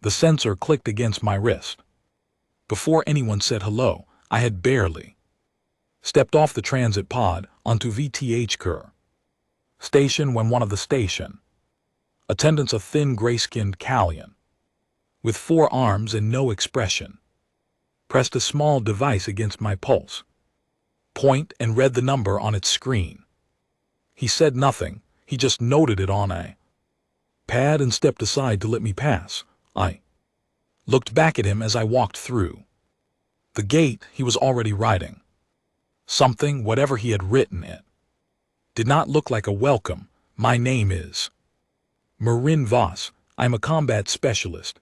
The sensor clicked against my wrist. Before anyone said hello, I had barely stepped off the transit pod onto VTH station when one of the station attendants, a thin gray-skinned Callian with 4 arms and no expression, pressed a small device against my pulse point and read the number on its screen. He said nothing, he just noted it on a pad and stepped aside to let me pass. I looked back at him as I walked through the gate. He was already writing something. Whatever he had written, it did not look like a welcome. My name is Marin Voss. I'm a combat specialist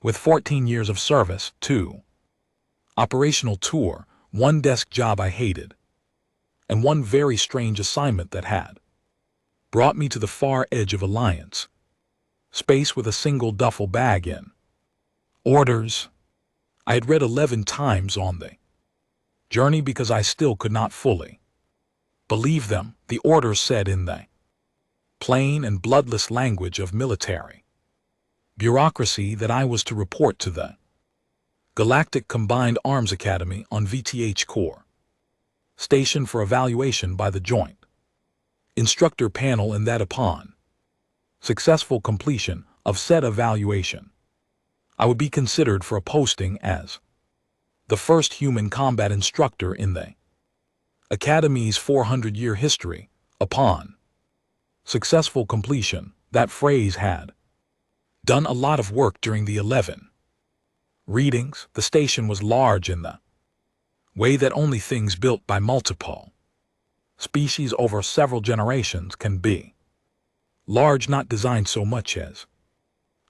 with 14 years of service, 2 operational tour, 1 desk job I hated, and 1 very strange assignment that had brought me to the far edge of Alliance space with a single duffel bag in. Orders I had read 11 times on the journey because I still could not fully believe them. The orders said in the plain and bloodless language of military bureaucracy that I was to report to the Galactic Combined Arms Academy on VTH Core Station for evaluation by the Joint Instructor Panel, and that upon successful completion of said evaluation, I would be considered for a posting as the first human combat instructor in the Academy's 400-year history. Upon successful completion, that phrase had done a lot of work during the 11 readings. The station was large in the way that only things built by multiple species over several generations can be large, not designed so much as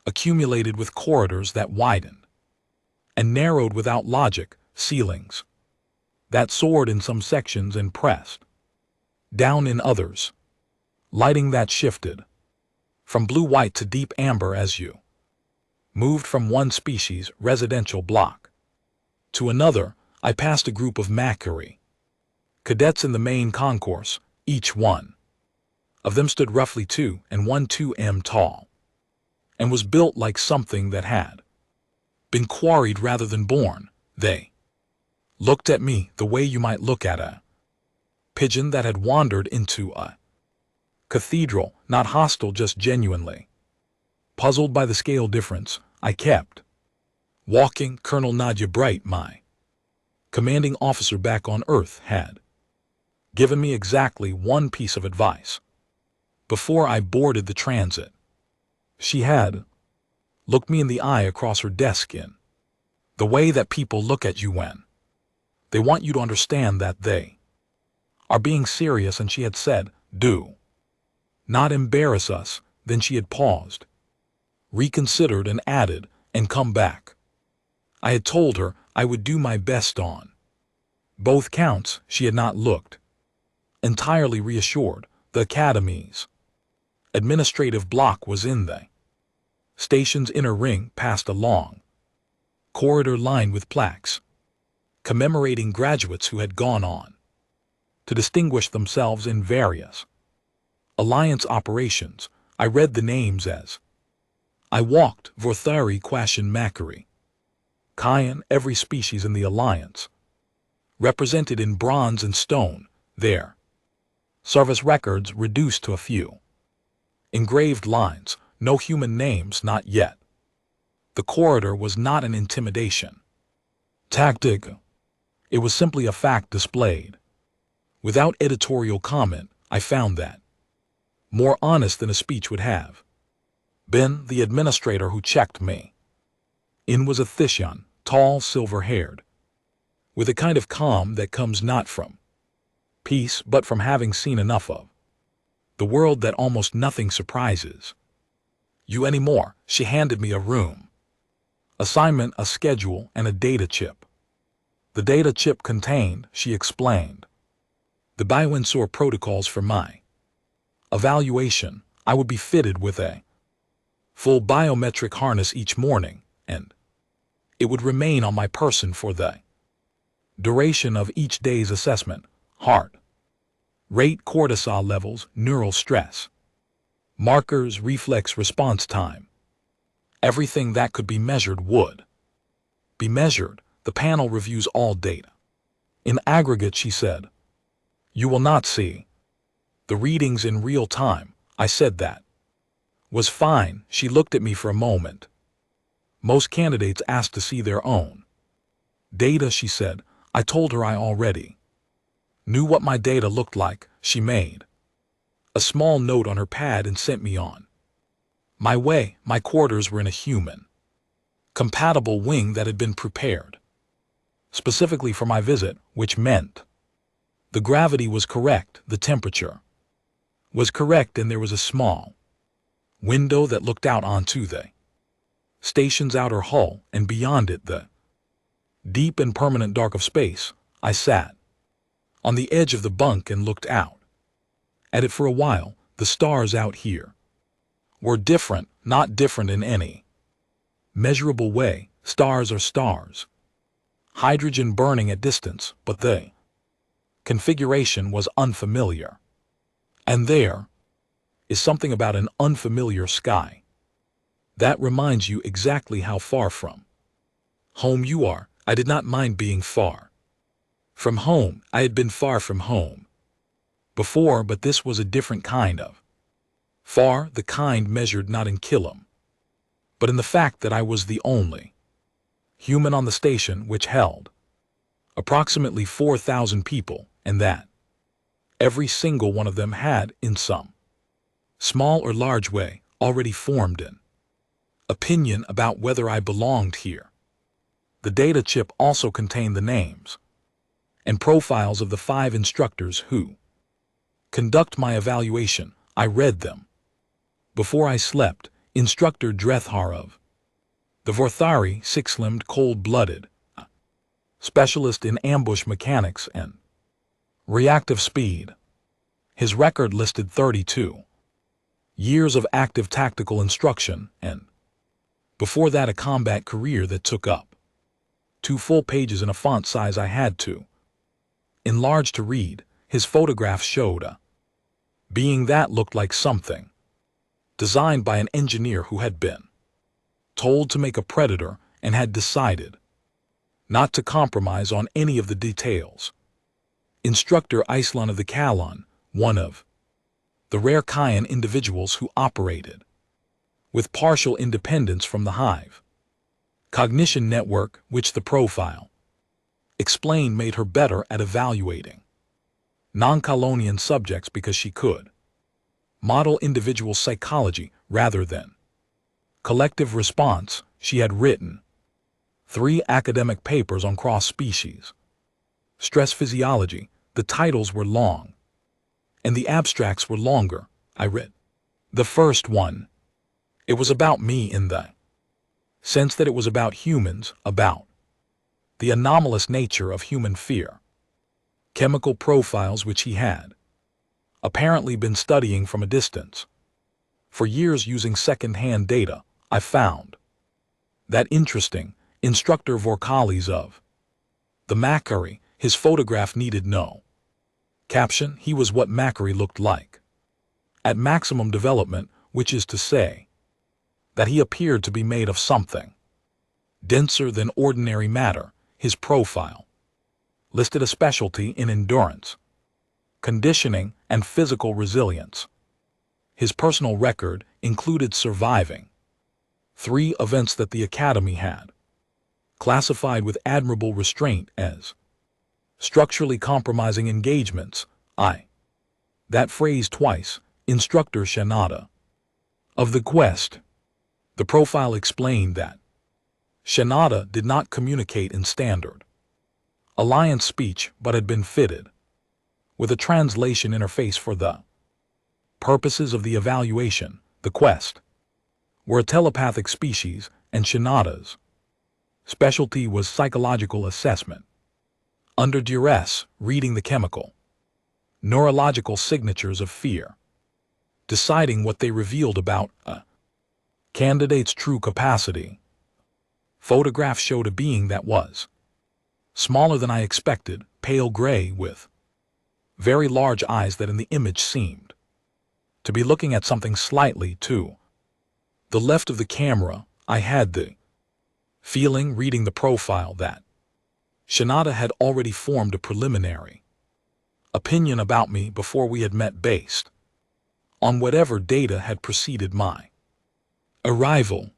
accumulated with corridors that widened and narrowed without logic, ceilings that soared in some sections and pressed down in others, lighting that shifted from blue-white to deep amber as you moved from one species residential block to another. I passed a group of Macquarie cadets in the main concourse. Each one of them stood roughly 2 and 2 m tall and was built like something that had been quarried rather than born. They looked at me the way you might look at a pigeon that had wandered into a cathedral, not hostile, just genuinely puzzled by the scale difference. I kept walking. Colonel Nadia Bright, my commanding officer back on Earth, had given me exactly 1 piece of advice before I boarded the transit. She had looked me in the eye across her desk in the way that people look at you when they want you to understand that they are being serious, and she had said, "Do not embarrass us." Then she had paused, reconsidered, and added, "And come back." I had told her I would do my best on both counts. She had not looked entirely reassured. The Academy's administrative block was in the station's inner ring, past a long corridor lined with plaques commemorating graduates who had gone on to distinguish themselves in various Alliance operations. I read the names as I walked: Vorthari, Quashin, Macquarie, Cayenne, every species in the Alliance represented in bronze and stone, their service records reduced to a few engraved lines, no human names, not yet. The corridor was not an intimidation tactic. It was simply a fact displayed without editorial comment. I found that more honest than a speech would have been. The administrator who checked me in was a Thishan, tall, silver-haired, with a kind of calm that comes not from peace but from having seen enough of the world that almost nothing surprises you anymore. She handed me a room assignment, a schedule, and a data chip. The data chip contained, she explained, the biosensor protocols for my evaluation. I would be fitted with a full biometric harness each morning, and it would remain on my person for the duration of each day's assessment. Heart rate, cortisol levels, neural stress markers, reflex response time, Everything that could be measured would be measured. The panel reviews all data. In aggregate, she said. You will not see the readings in real time. I said that was fine. She looked at me for a moment. Most candidates ask to see their own data, she said. I told her I already knew what my data looked like. She made a small note on her pad and sent me on my way. My quarters were in a human compatible wing that had been prepared specifically for my visit, which meant the gravity was correct, the temperature was correct, and there was a small window that looked out onto the station's outer hull, and beyond it the deep and permanent dark of space. I sat on the edge of the bunk and looked out at it for a while. The stars out here were different, not different in any measurable way. Stars are stars. Hydrogen burning at distance, but the configuration was unfamiliar. And there is something about an unfamiliar sky that reminds you exactly how far from home you are. I did not mind being far from home. I had been far from home before, but this was a different kind of far, the kind measured not in kilom, but in the fact that I was the only human on the station, which held approximately 4,000 people, and that every single one of them had, in some small or large way, already formed an opinion about whether I belonged here. The data chip also contained the names and profiles of the 5 instructors who conduct my evaluation. I read them before I slept. Instructor Drethar of the Vorthari, 6-limbed, cold-blooded, specialist in ambush mechanics and reactive speed. His record listed 32 years of active tactical instruction, and before that a combat career that took up 2 full pages in a font size I had to enlarge to read. His photograph showed a being that looked like something designed by an engineer who had been told to make a predator and had decided not to compromise on any of the details. Instructor Iceland of the Kalon, one of the rare Kayan individuals who operated with partial independence from the hive cognition network, which the profile explained made her better at evaluating non-Kalonian subjects because she could model individual psychology rather than collective response. She had written 3 academic papers on cross-species stress physiology. The titles were long, and the abstracts were longer. I read the first one. It was about me in the sense that it was about humans, about the anomalous nature of human fear, chemical profiles which he had apparently been studying from a distance for years using second-hand data. I found that interesting. Instructor Vorkalis of the Macquarie, his photograph needed no caption. He was what Macquarie looked like at maximum development, which is to say that he appeared to be made of something denser than ordinary matter. His profile listed a specialty in endurance, conditioning, and physical resilience. His personal record included surviving 3 events that the Academy had classified with admirable restraint as structurally compromising engagements. That phrase twice. Instructor Shanada of the Quest. The profile explained that Shanada did not communicate in standard Alliance speech but had been fitted with a translation interface for the purposes of the evaluation. The Quest were a telepathic species, and Shanada's specialty was psychological assessment under duress, reading the chemical neurological signatures of fear, deciding what they revealed about a candidate's true capacity. Photograph showed a being that was smaller than I expected, pale gray with very large eyes that in the image seemed to be looking at something slightly to the left of the camera. I had the feeling, reading the profile, that Shinada had already formed a preliminary opinion about me before we had met, based on whatever data had preceded my arrival.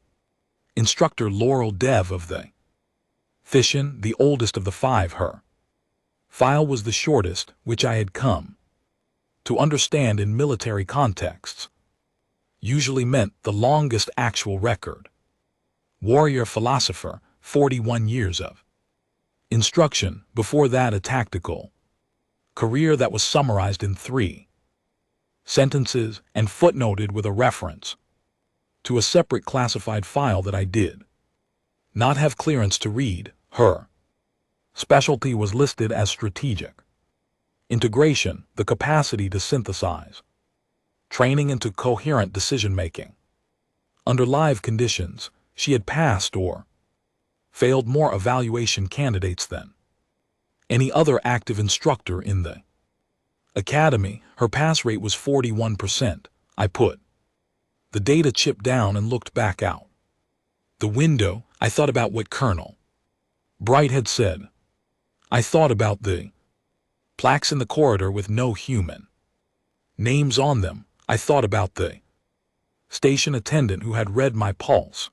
Instructor Laurel Dev of the Thishan, the oldest of the five, her file was the shortest, which I had come to understand in military contexts usually meant the longest actual record. Warrior philosopher, 41 years of instruction, before that a tactical career that was summarized in 3 sentences and footnoted with a reference to a separate classified file that I did not have clearance to read. Her specialty was listed as strategic integration, the capacity to synthesize training into coherent decision-making under live conditions. She had passed or failed more evaluation candidates than any other active instructor in the academy. Her pass rate was 41%. I put the data chip down and looked back out the window. I thought about what Colonel Bright had said. I thought about the plaques in the corridor with no human names on them. I thought about the station attendant who had read my pulse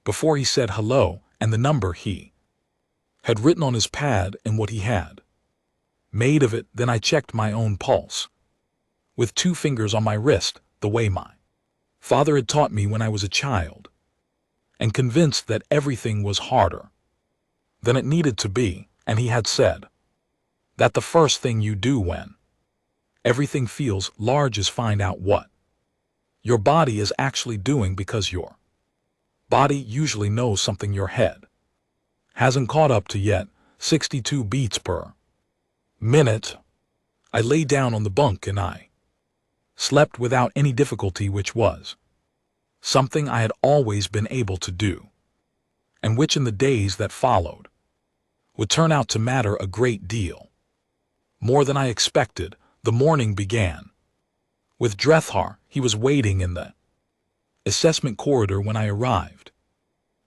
before he said hello, and the number he had written on his pad and what he had made of it. Then I checked my own pulse with 2 fingers on my wrist, the way my father had taught me when I was a child, and convinced that everything was harder than it needed to be. And he had said that the first thing you do when everything feels large is find out what your body is actually doing, because your body usually knows something your head hasn't caught up to yet. 62 beats per minute. I lay down on the bunk and I slept without any difficulty, which was something I had always been able to do, and which in the days that followed would turn out to matter a great deal more than I expected. The morning began with Drethar. He was waiting in the assessment corridor when I arrived,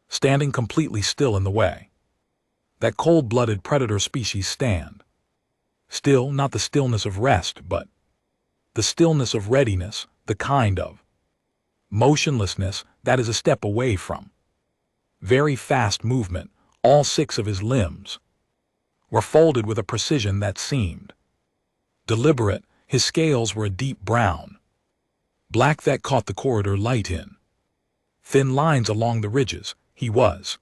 standing completely still in the way that cold-blooded predator species stand. Still, not the stillness of rest, but the stillness of readiness, the kind of motionlessness that is a step away from very fast movement. All 6 of his limbs were folded with a precision that seemed deliberate. His scales were a deep brown, black that caught the corridor light in thin lines along the ridges. He was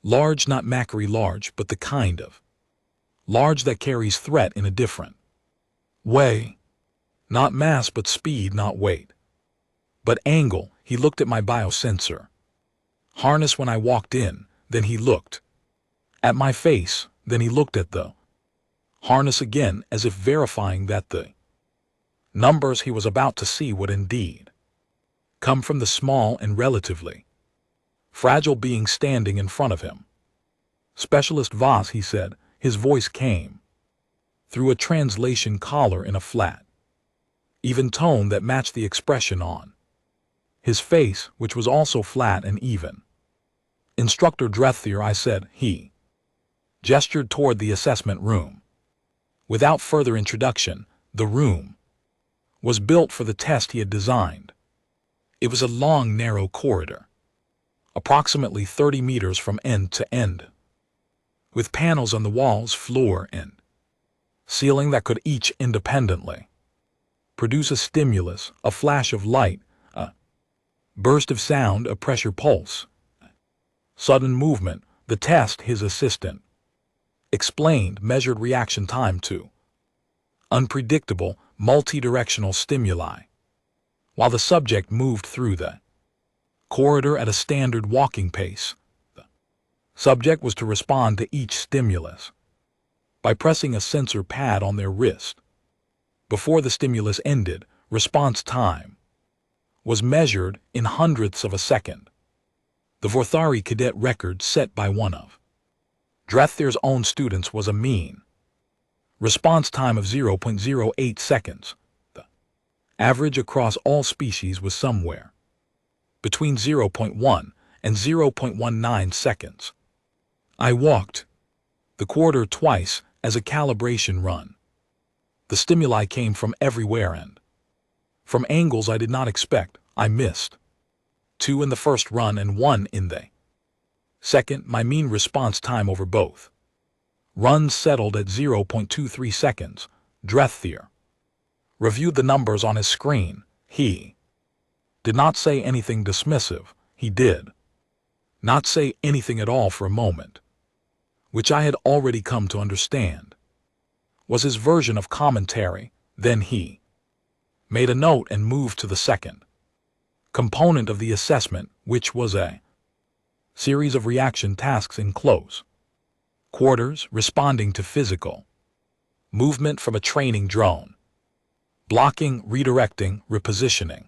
large, not Macquarie large, but the kind of large that carries threat in a different way. Not mass, but speed, not weight, but angle. He looked at my biosensor harness when I walked in, then he looked at my face, then he looked at the harness again, as if verifying that the numbers he was about to see would indeed come from the small and relatively fragile being standing in front of him. Specialist Voss, he said. His voice came through a translation collar in a flat, even tone that matched the expression on his face, which was also flat and even. Instructor Drethier, I said. He gestured toward the assessment room. Without further introduction, the room was built for the test he had designed. It was a long, narrow corridor, approximately 30 meters from end to end, with panels on the walls, floor, and ceiling that could each independently produce a stimulus, a flash of light, a burst of sound, a pressure pulse, sudden movement. The test, his assistant explained, measured reaction time to unpredictable, multi-directional stimuli, while the subject moved through the corridor at a standard walking pace. The subject was to respond to each stimulus by pressing a sensor pad on their wrist. Before the stimulus ended, response time was measured in hundredths of a second, the Vorthari cadet record set by one of Drethier's own students was a mean response time of 0.08 seconds. The average across all species was somewhere between 0.1 and 0.19 seconds. I walked the quarter twice as a calibration run. The stimuli came from everywhere and from angles I did not expect. I missed 2 in the first run and 1 in the second. My mean response time over both runs settled at 0.23 seconds. Drethier reviewed the numbers on his screen. He did not say anything dismissive. He did not say anything at all for a moment, which I had already come to understand was his version of commentary. Then he made a note and moved to the second component of the assessment, which was a series of reaction tasks in close quarters responding to physical movement from a training drone. Blocking, redirecting, repositioning.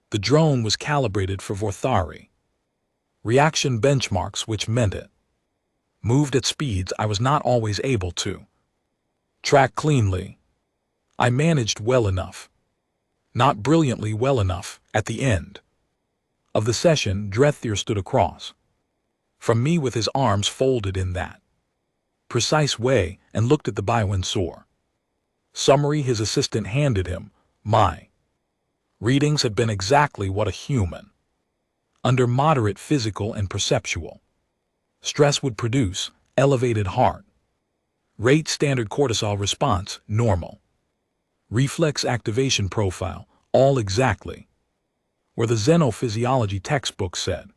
The drone was calibrated for Vorthari reaction benchmarks, which meant it moved at speeds I was not always able to track cleanly. I managed well enough, not brilliantly well enough. At the end of the session, Drethier stood across from me with his arms folded in that precise way and looked at the biosensor summary his assistant handed him. My readings had been exactly what a human under moderate physical and perceptual stress would produce: elevated heart rate, standard cortisol response, normal reflex activation profile, all exactly where the xenophysiology textbook said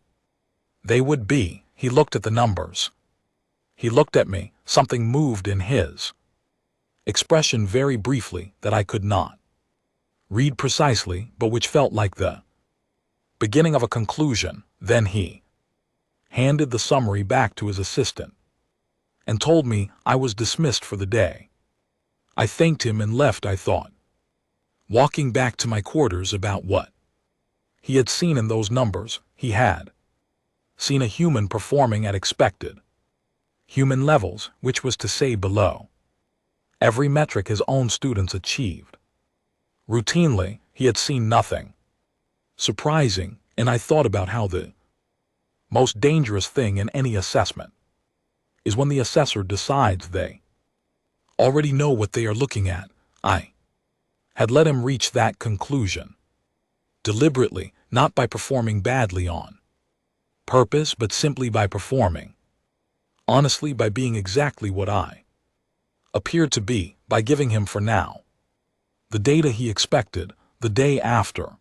they would be. He looked at the numbers. He looked at me. Something moved in his expression very briefly that I could not read precisely, but which felt like the beginning of a conclusion. Then he handed the summary back to his assistant and told me I was dismissed for the day. I thanked him and left. I thought, walking back to my quarters, about what he had seen in those numbers. He had seen a human performing at expected human levels, which was to say below every metric his own students achieved. Routinely, he had seen nothing surprising, and I thought about how the most dangerous thing in any assessment is when the assessor decides they already know what they are looking at. I had let him reach that conclusion deliberately, not by performing badly on purpose, but simply by performing honestly, by being exactly what I appeared to be, by giving him for now the data he expected. The day after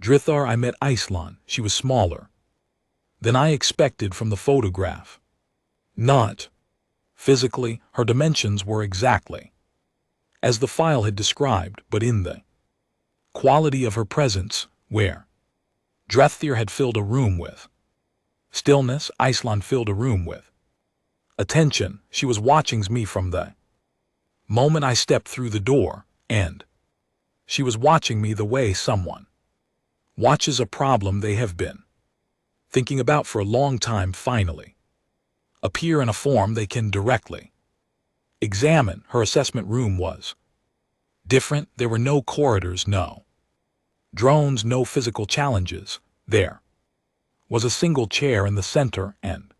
Drithar, I met Iceland. She was smaller than I expected from the photograph. Not physically, her dimensions were exactly as the file had described, but in the quality of her presence, where Drethier had filled a room with stillness, Iceland filled a room with attention. She was watching me from the moment I stepped through the door, and she was watching me the way someone watches a problem they have been thinking about for a long time finally appear in a form they can directly examine. Her assessment room was different. There were no corridors, no drones, no physical challenges. There was a single chair in the center and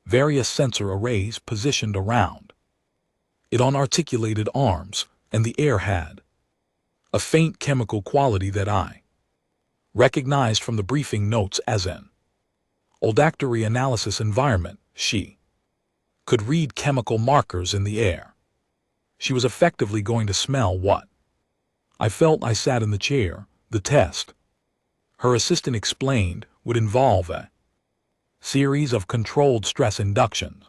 various sensor arrays positioned around it on articulated arms, and the air had a faint chemical quality that I recognized from the briefing notes as an olfactory analysis environment. She could read chemical markers in the air. She was effectively going to smell what I felt. I sat in the chair. The test, her assistant explained, would involve a series of controlled stress inductions.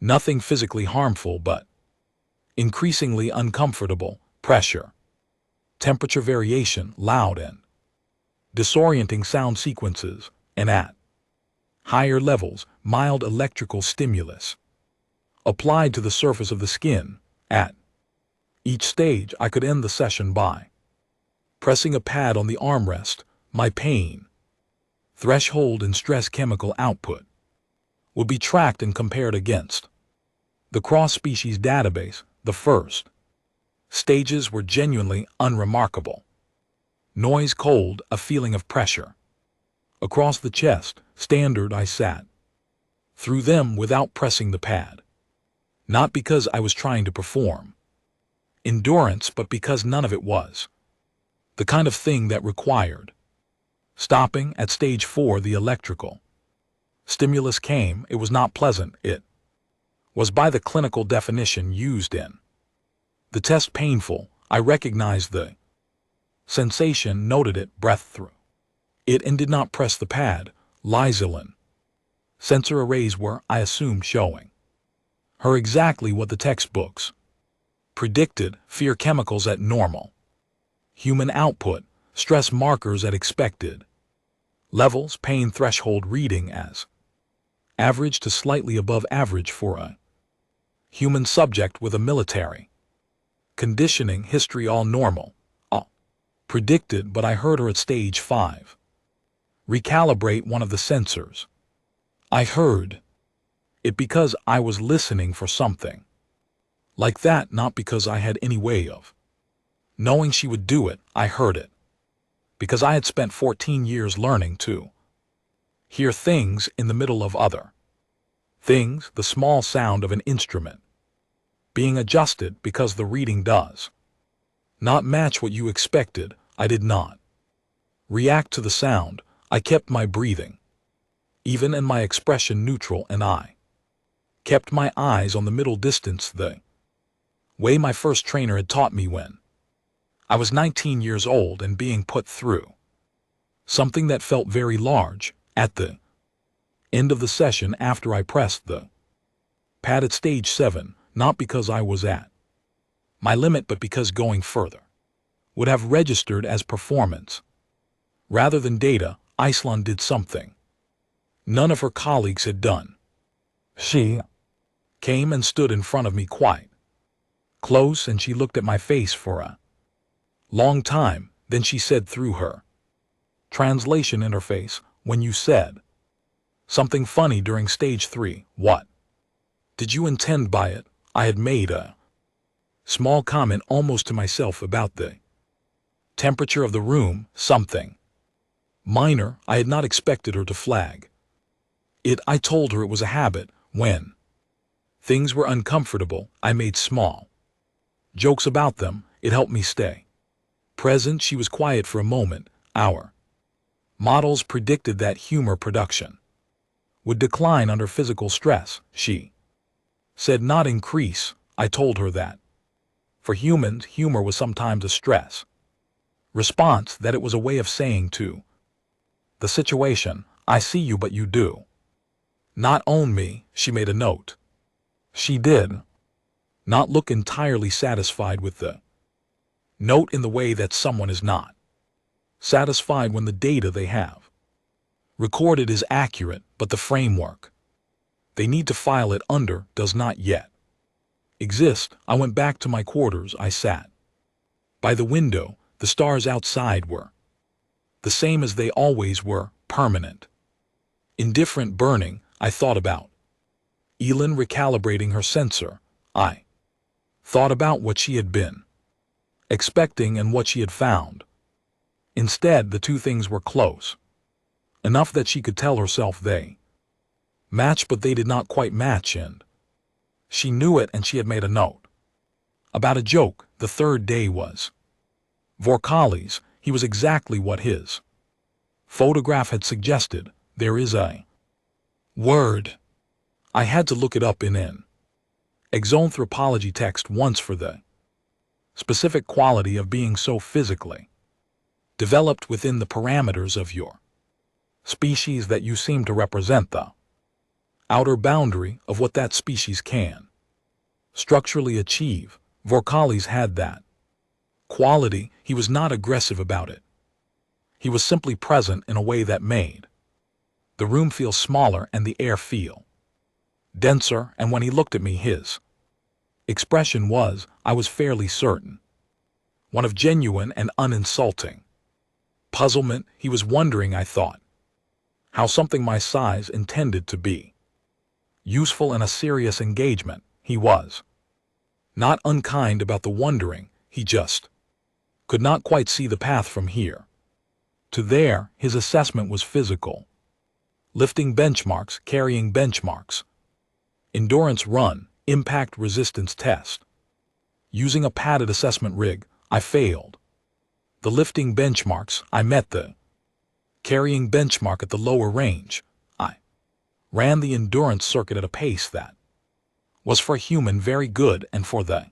Nothing physically harmful, but increasingly uncomfortable: pressure, temperature variation, loud and disorienting sound sequences, and at higher levels, mild electrical stimulus applied to the surface of the skin. At each stage, I could end the session by pressing a pad on the armrest. My pain threshold and stress chemical output would be tracked and compared against the cross-species database. The first stages were genuinely unremarkable. Noise, cold, a feeling of pressure Across the chest, standard I sat. Through them without pressing the pad. Not because I was trying to perform endurance, but because none of it was the kind of thing that required stopping. At stage 4, the electrical stimulus came. It was not pleasant. It was, by the clinical definition used in the test, painful. I recognized the sensation, noted it, breathed through it, and did not press the pad. Lysolin sensor arrays were, I assumed, showing her exactly what the textbooks predicted: fear chemicals at normal, human output, stress markers at expected levels, pain threshold reading as average to slightly above average for a human subject with a military conditioning history, all normal. All predicted, but I heard her at stage 5 recalibrate one of the sensors. I heard it because I was listening for something like that, not because I had any way of knowing she would do it. I heard it because I had spent 14 years learning to hear things in the middle of other things, the small sound of an instrument being adjusted because the reading does not match what you expected. I did not react to the sound. I kept my breathing even and my expression neutral, and I kept my eyes on the middle distance, the way my first trainer had taught me when I was 19 years old and being put through something that felt very large. At the end of the session, after I pressed the pad at stage 7, not because I was at my limit, but because going further would have registered as performance rather than data, Iceland did something none of her colleagues had done. She came and stood in front of me quite close, and she looked at my face for a long time. Then she said through her translation interface, "When you said something funny during stage 3, what did you intend by it?" I had made a small comment almost to myself about the temperature of the room, something minor. I had not expected her to flag it. I told her it was a habit. When things were uncomfortable, I made small jokes about them. It helped me stay present. She was quiet for a moment. Our models predicted that humor production would decline under physical stress. She said not increase. I told her that for humans, humor was sometimes a stress response, that it was a way of saying to the situation, "I see you, but you do not own me." She made a note. She did not look entirely satisfied with the note, in the way that someone is not satisfied when the data they have recorded is accurate, but the framework they need to file it under does not yet exist. I went back to my quarters. I sat by the window. The stars outside were the same as they always were, permanent, indifferent, burning. I thought about Elin recalibrating her sensor. I thought about what she had been expecting and what she had found. Instead, the two things were close enough that she could tell herself they matched, but they did not quite match, and she knew it, and she had made a note about a joke. The third day was Vorkali's. He was exactly what his photograph had suggested. There is a word. I had to look it up in an exoanthropology text once for the specific quality of being so physically developed within the parameters of your species that you seem to represent the outer boundary of what that species can structurally achieve. Vorkali's had that quality. He was not aggressive about it. He was simply present in a way that made the room feel smaller and the air feel denser, and when he looked at me, his expression was, I was fairly certain, one of genuine and uninsulting puzzlement. He was wondering, I thought, how something my size intended to be useful in a serious engagement. He was not unkind about the wondering. He just could not quite see the path from here To there, his assessment was physical. Lifting benchmarks, carrying benchmarks. Endurance run, impact resistance test. Using a padded assessment rig, I failed. The lifting benchmarks, I met the carrying benchmark at the lower range. I ran the endurance circuit at a pace that was for human very good and for the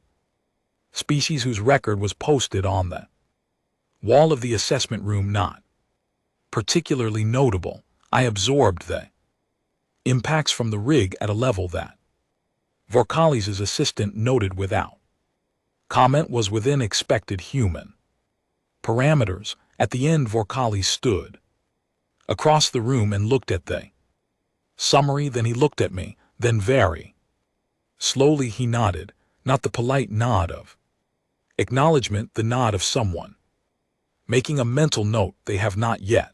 species whose record was posted on the wall of the assessment room not particularly notable. I absorbed the impacts from the rig at a level that Vorkali's assistant noted without comment was within expected human parameters. At the end, Vorkali stood across the room and looked at the summary, then he looked at me, then very slowly he nodded, not the polite nod of acknowledgement, the nod of someone making a mental note they have not yet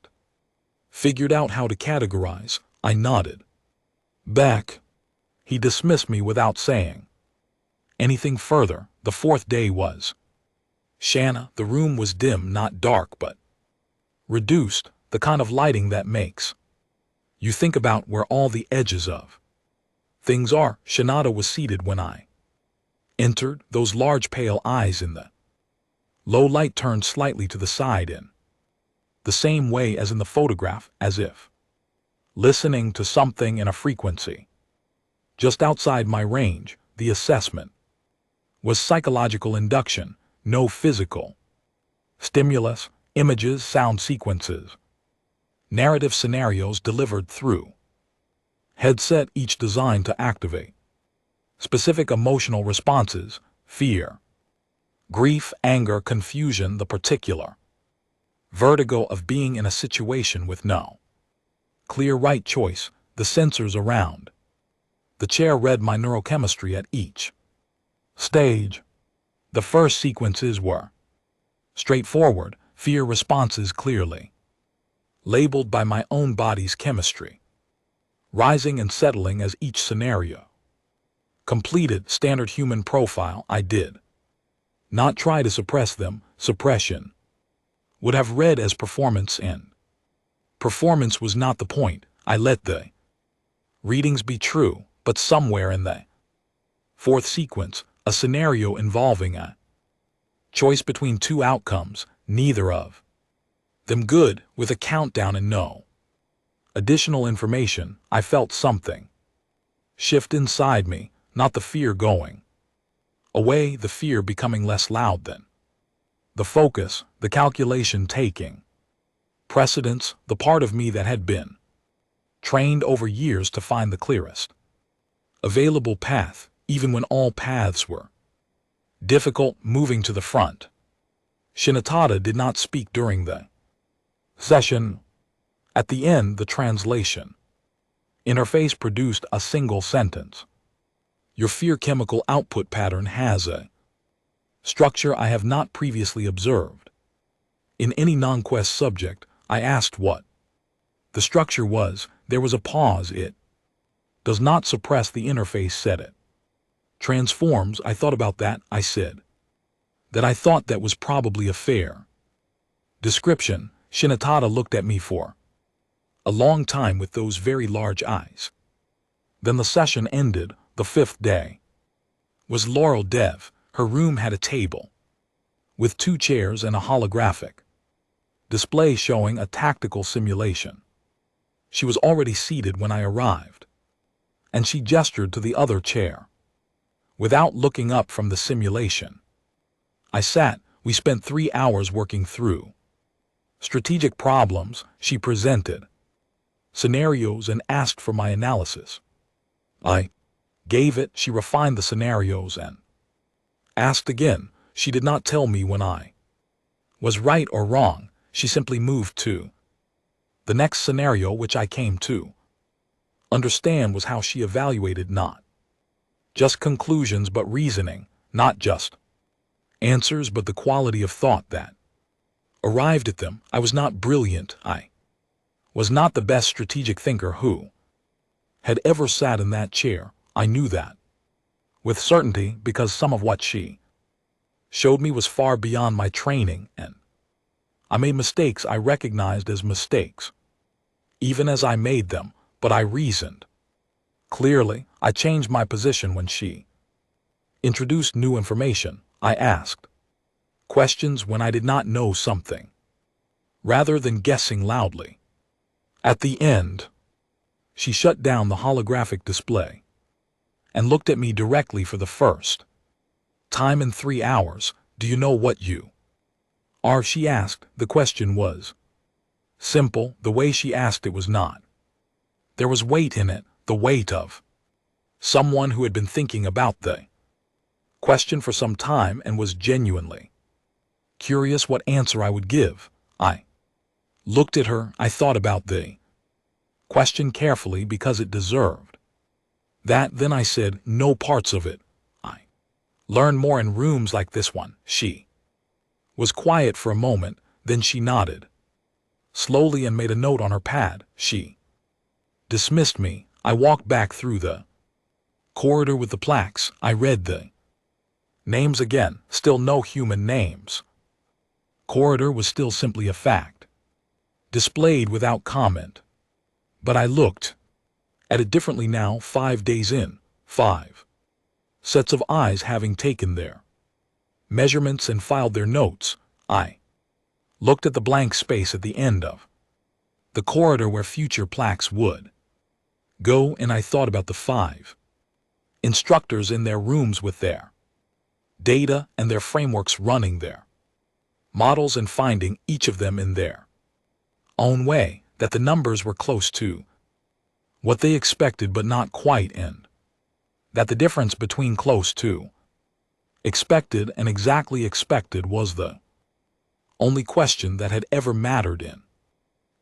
figured out how to categorize. I nodded back. He dismissed me without saying anything further. The fourth day was Shanna. The room was dim, not dark, but reduced, the kind of lighting that makes you think about where all the edges of things are. Shanada was seated when I entered, those large pale eyes in the low light turned slightly to the side in the same way as in the photograph, as if listening to something in a frequency just outside my range. The assessment was psychological induction, no physical stimulus, images, sound sequences, narrative scenarios delivered through headset, each designed to activate specific emotional responses: fear, grief, anger, confusion, the particular vertigo of being in a situation with no clear right choice. The sensors around the chair read my neurochemistry at each stage. The first sequences were straightforward, fear responses clearly labeled by my own body's chemistry, rising and settling as each scenario completed. Standard human profile. I did not try to suppress them. Suppression would have read as performance, and performance was not the point. I let the readings be true, but somewhere in the fourth sequence, a scenario involving a choice between two outcomes, neither of them good, with a countdown and no additional information, I felt something shift inside me, not the fear going away, the fear becoming less loud than the focus, the calculation taking precedence, the part of me that had been trained over years to find the clearest available path, even when all paths were difficult, moving to the front. Shinatada did not speak during the session. At the end, the translation interface produced a single sentence. Your fear chemical output pattern has a structure I have not previously observed. In any non-quest subject, I asked what the structure was. There was a pause. It does not suppress, the interface said. It transforms. I thought about that. I said that I thought that was probably a fair description. Shinatada looked at me for a long time with those very large eyes. Then the session ended. The fifth day was Laurel Dev. Her room had a table with 2 chairs and a holographic display showing a tactical simulation. She was already seated when I arrived, and she gestured to the other chair without looking up from the simulation. I sat. We spent 3 hours working through strategic problems. She presented scenarios and asked for my analysis. I gave it. She refined the scenarios and asked again. She did not tell me when I was right or wrong. She simply moved to the next scenario, which I came to understand was how she evaluated not just conclusions but reasoning, not just answers but the quality of thought that arrived at them. I was not brilliant. I was not the best strategic thinker who had ever sat in that chair. I knew that with certainty because some of what she showed me was far beyond my training, and I made mistakes I recognized as mistakes, even as I made them, but I reasoned. Clearly, I changed my position when she introduced new information. I asked questions when I did not know something, rather than guessing loudly. At the end, she shut down the holographic display and looked at me directly for the first time in 3 hours. Do you know what you are? She asked. The question was simple. The way she asked it was not. There was weight in it, the weight of someone who had been thinking about the question for some time and was genuinely curious what answer I would give. I looked at her. I thought about the question carefully because it deserved that. Then I said, no parts of it. I learn more in rooms like this one. She was quiet for a moment, then she nodded slowly and made a note on her pad. She dismissed me. I walked back through the corridor with the plaques. I read the names again. Still no human names. Corridor was still simply a fact, displayed without comment. But I looked at it differently now, 5 days in, 5 sets of eyes having taken their measurements and filed their notes. I looked at the blank space at the end of the corridor where future plaques would go, and I thought about the 5 instructors in their rooms with their data and their frameworks running their models and finding, each of them in their own way, that the numbers were close to what they expected but not quite, and that the difference between close to expected and exactly expected was the only question that had ever mattered in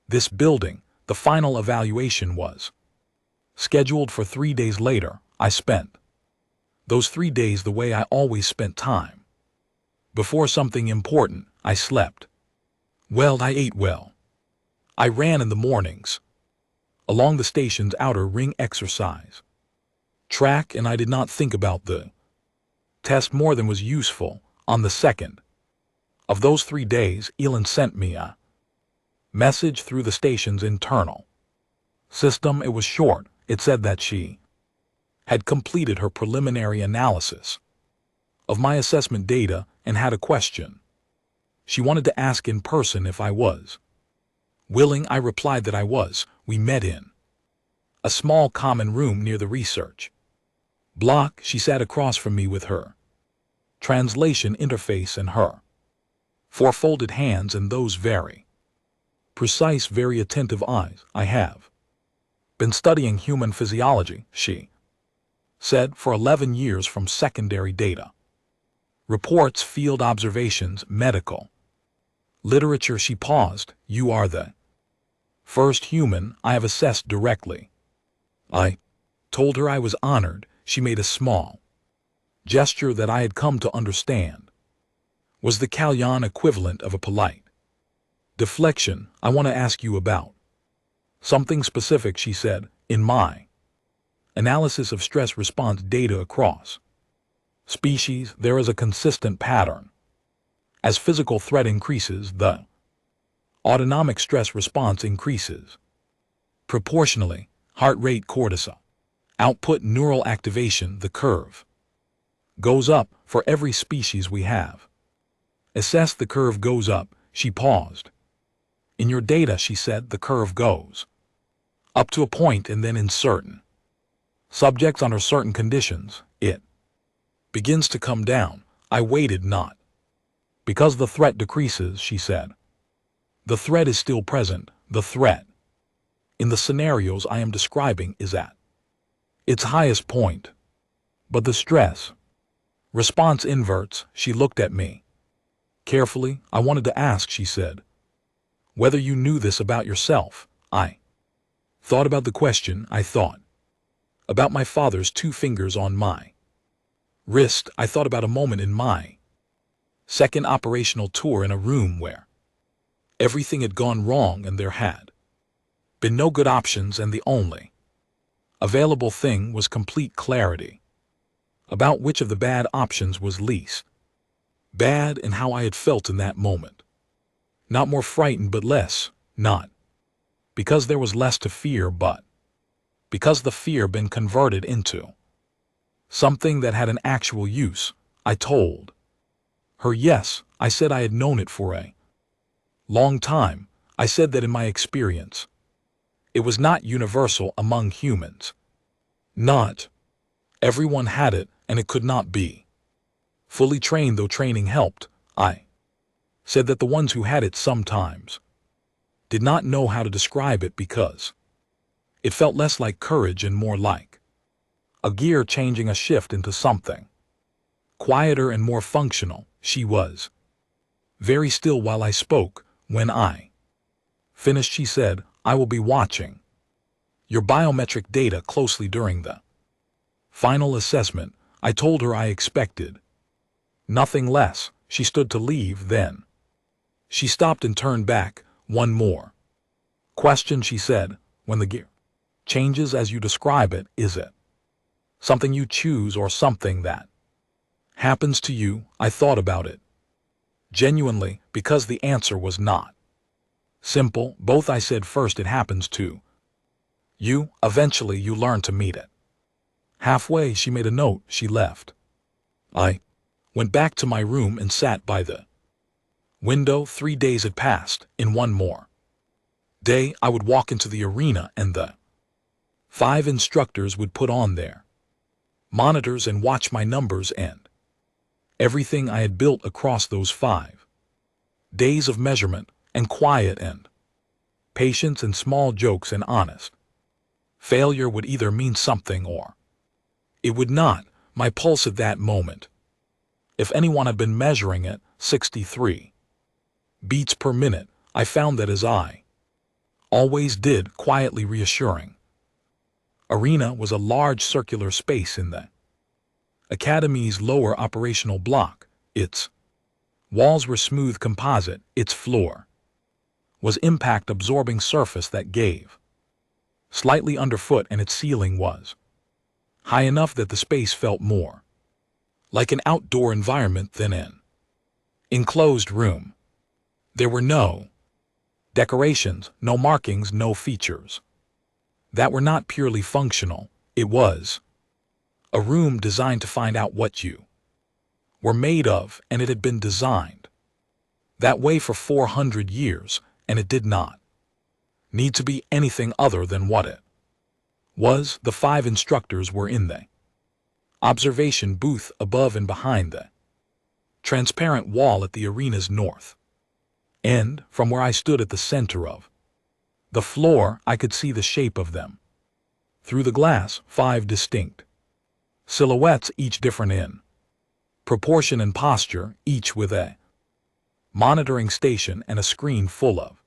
this building. The final evaluation was scheduled for 3 days later. I spent those 3 days the way I always spent time before something important. I slept well. I ate well. I ran in the mornings along the station's outer ring exercise track, and I did not think about the test more than was useful. On the second of those 3 days, Elin sent me a message through the station's internal system. It was short. It said that she had completed her preliminary analysis of my assessment data and had a question she wanted to ask in person if I was willing. I replied that I was. We met in a small common room near the research block. She sat across from me with her translation interface and her 4 folded hands and those very precise, very attentive eyes. I have been studying human physiology, she said, for 11 years, from secondary data reports, field observations, medical literature. She paused. You are the first human I have assessed directly. I told her I was honored. She made a small gesture that I had come to understand was the Kalyan equivalent of a polite deflection. I want to ask you about something specific, she said. In my analysis of stress response data across species, there is a consistent pattern. As physical threat increases, the autonomic stress response increases proportionally. Heart rate, cortisol output, neural activation, the curve goes up for every species we have assessed. The curve goes up. She paused. In your data, she said, the curve goes up to a point, and then in certain subjects under certain conditions, it begins to come down. I waited. Not because the threat decreases, she said. The threat is still present. The threat in the scenarios I am describing is at its highest point, but the stress response inverts. She looked at me carefully. I wanted to ask, she said, whether you knew this about yourself. I thought about the question. I thought about my father's 2 fingers on my wrist. I thought about a moment in my second operational tour in a room where everything had gone wrong and there had been no good options, and the only available thing was complete clarity about which of the bad options was least bad and how I had felt in that moment. Not more frightened but less, not because there was less to fear, but because the fear been converted into something that had an actual use. I told her yes. I said I had known it for a long time. I said that in my experience, it was not universal among humans. Not everyone had it, and it could not be fully trained, though training helped. I said that the ones who had it sometimes did not know how to describe it because it felt less like courage and more like a gear changing, a shift into something quieter and more functional. She was very still while I spoke. When I finished, she said, I will be watching your biometric data closely during the final assessment. I told her I expected nothing less. She stood to leave, then she stopped and turned back. One more question, she said. When the gear changes as you describe it, is it something you choose or something that happens to you? I thought about it genuinely, because the answer was not simple. Both. I said, first it happens to you. Eventually you learn to meet it halfway. She made a note. She left. I went back to my room and sat by the window. 3 days had passed. In one more day I would walk into the arena and the 5 instructors would put on their monitors and watch my numbers and everything I had built across those 5 days of measurement and quiet and patience and small jokes and honest failure would either mean something or it would not. My pulse at that moment, if anyone had been measuring it, 63 beats per minute. I found that, as I always did, quietly reassuring. Arena was a large circular space in the Academy's lower operational block. Its walls were smooth composite. Its floor was impact-absorbing surface that gave slightly underfoot, and its ceiling was high enough that the space felt more like an outdoor environment than an enclosed room. There were no decorations, no markings, no features that were not purely functional. It was a room designed to find out what you were made of, and it had been designed that way for 400 years, and it did not need to be anything other than what it was. The 5 instructors were in the observation booth above and behind the transparent wall at the arena's north end. From where I stood at the center of the floor, I could see the shape of them through the glass. 5 distinct silhouettes, each different in proportion and posture, each with a monitoring station and a screen full of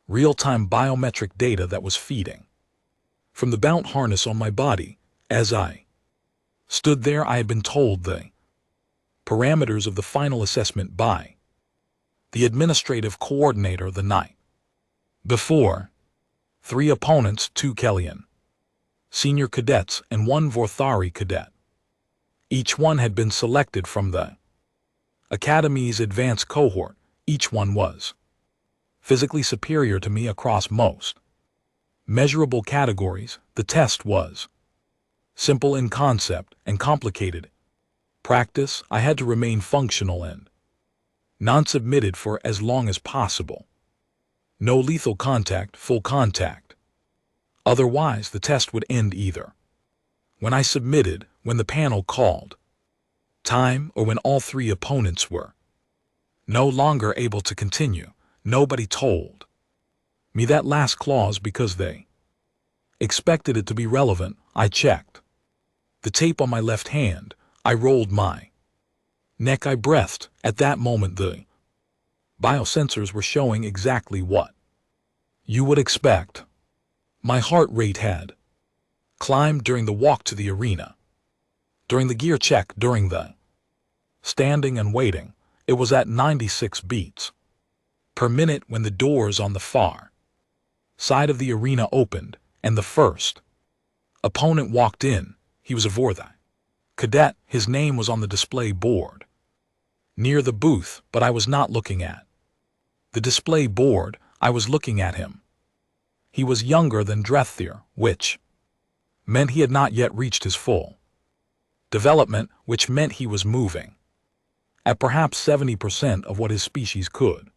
real-time biometric data that was feeding from the belt harness on my body. As I stood there, I had been told the parameters of the final assessment by the administrative coordinator the night before. 3 opponents, 2 Kellyan senior cadets and 1 Vorthari cadet. Each one had been selected from the Academy's advanced cohort. Each one was physically superior to me across most measurable categories. The test was simple in concept and complicated practice. I had to remain functional and non-submitted for as long as possible. No lethal contact, full contact. Otherwise, the test would end either when I submitted, when the panel called time, or when all 3 opponents were no longer able to continue. Nobody told me that last clause because they expected it to be relevant. I checked the tape on my left hand. I rolled my neck. I breathed. At that moment, the biosensors were showing exactly what you would expect. My heart rate had climbed during the walk to the arena, during the gear check, during the standing and waiting. It was at 96 beats per minute when the doors on the far side of the arena opened and the first opponent walked in. He was a Vorthai cadet. His name was on the display board near the booth, but I was not looking at The display bored, I was looking at him. He was younger than Drethir, which meant he had not yet reached his full development, which meant he was moving at perhaps 70% of what his species could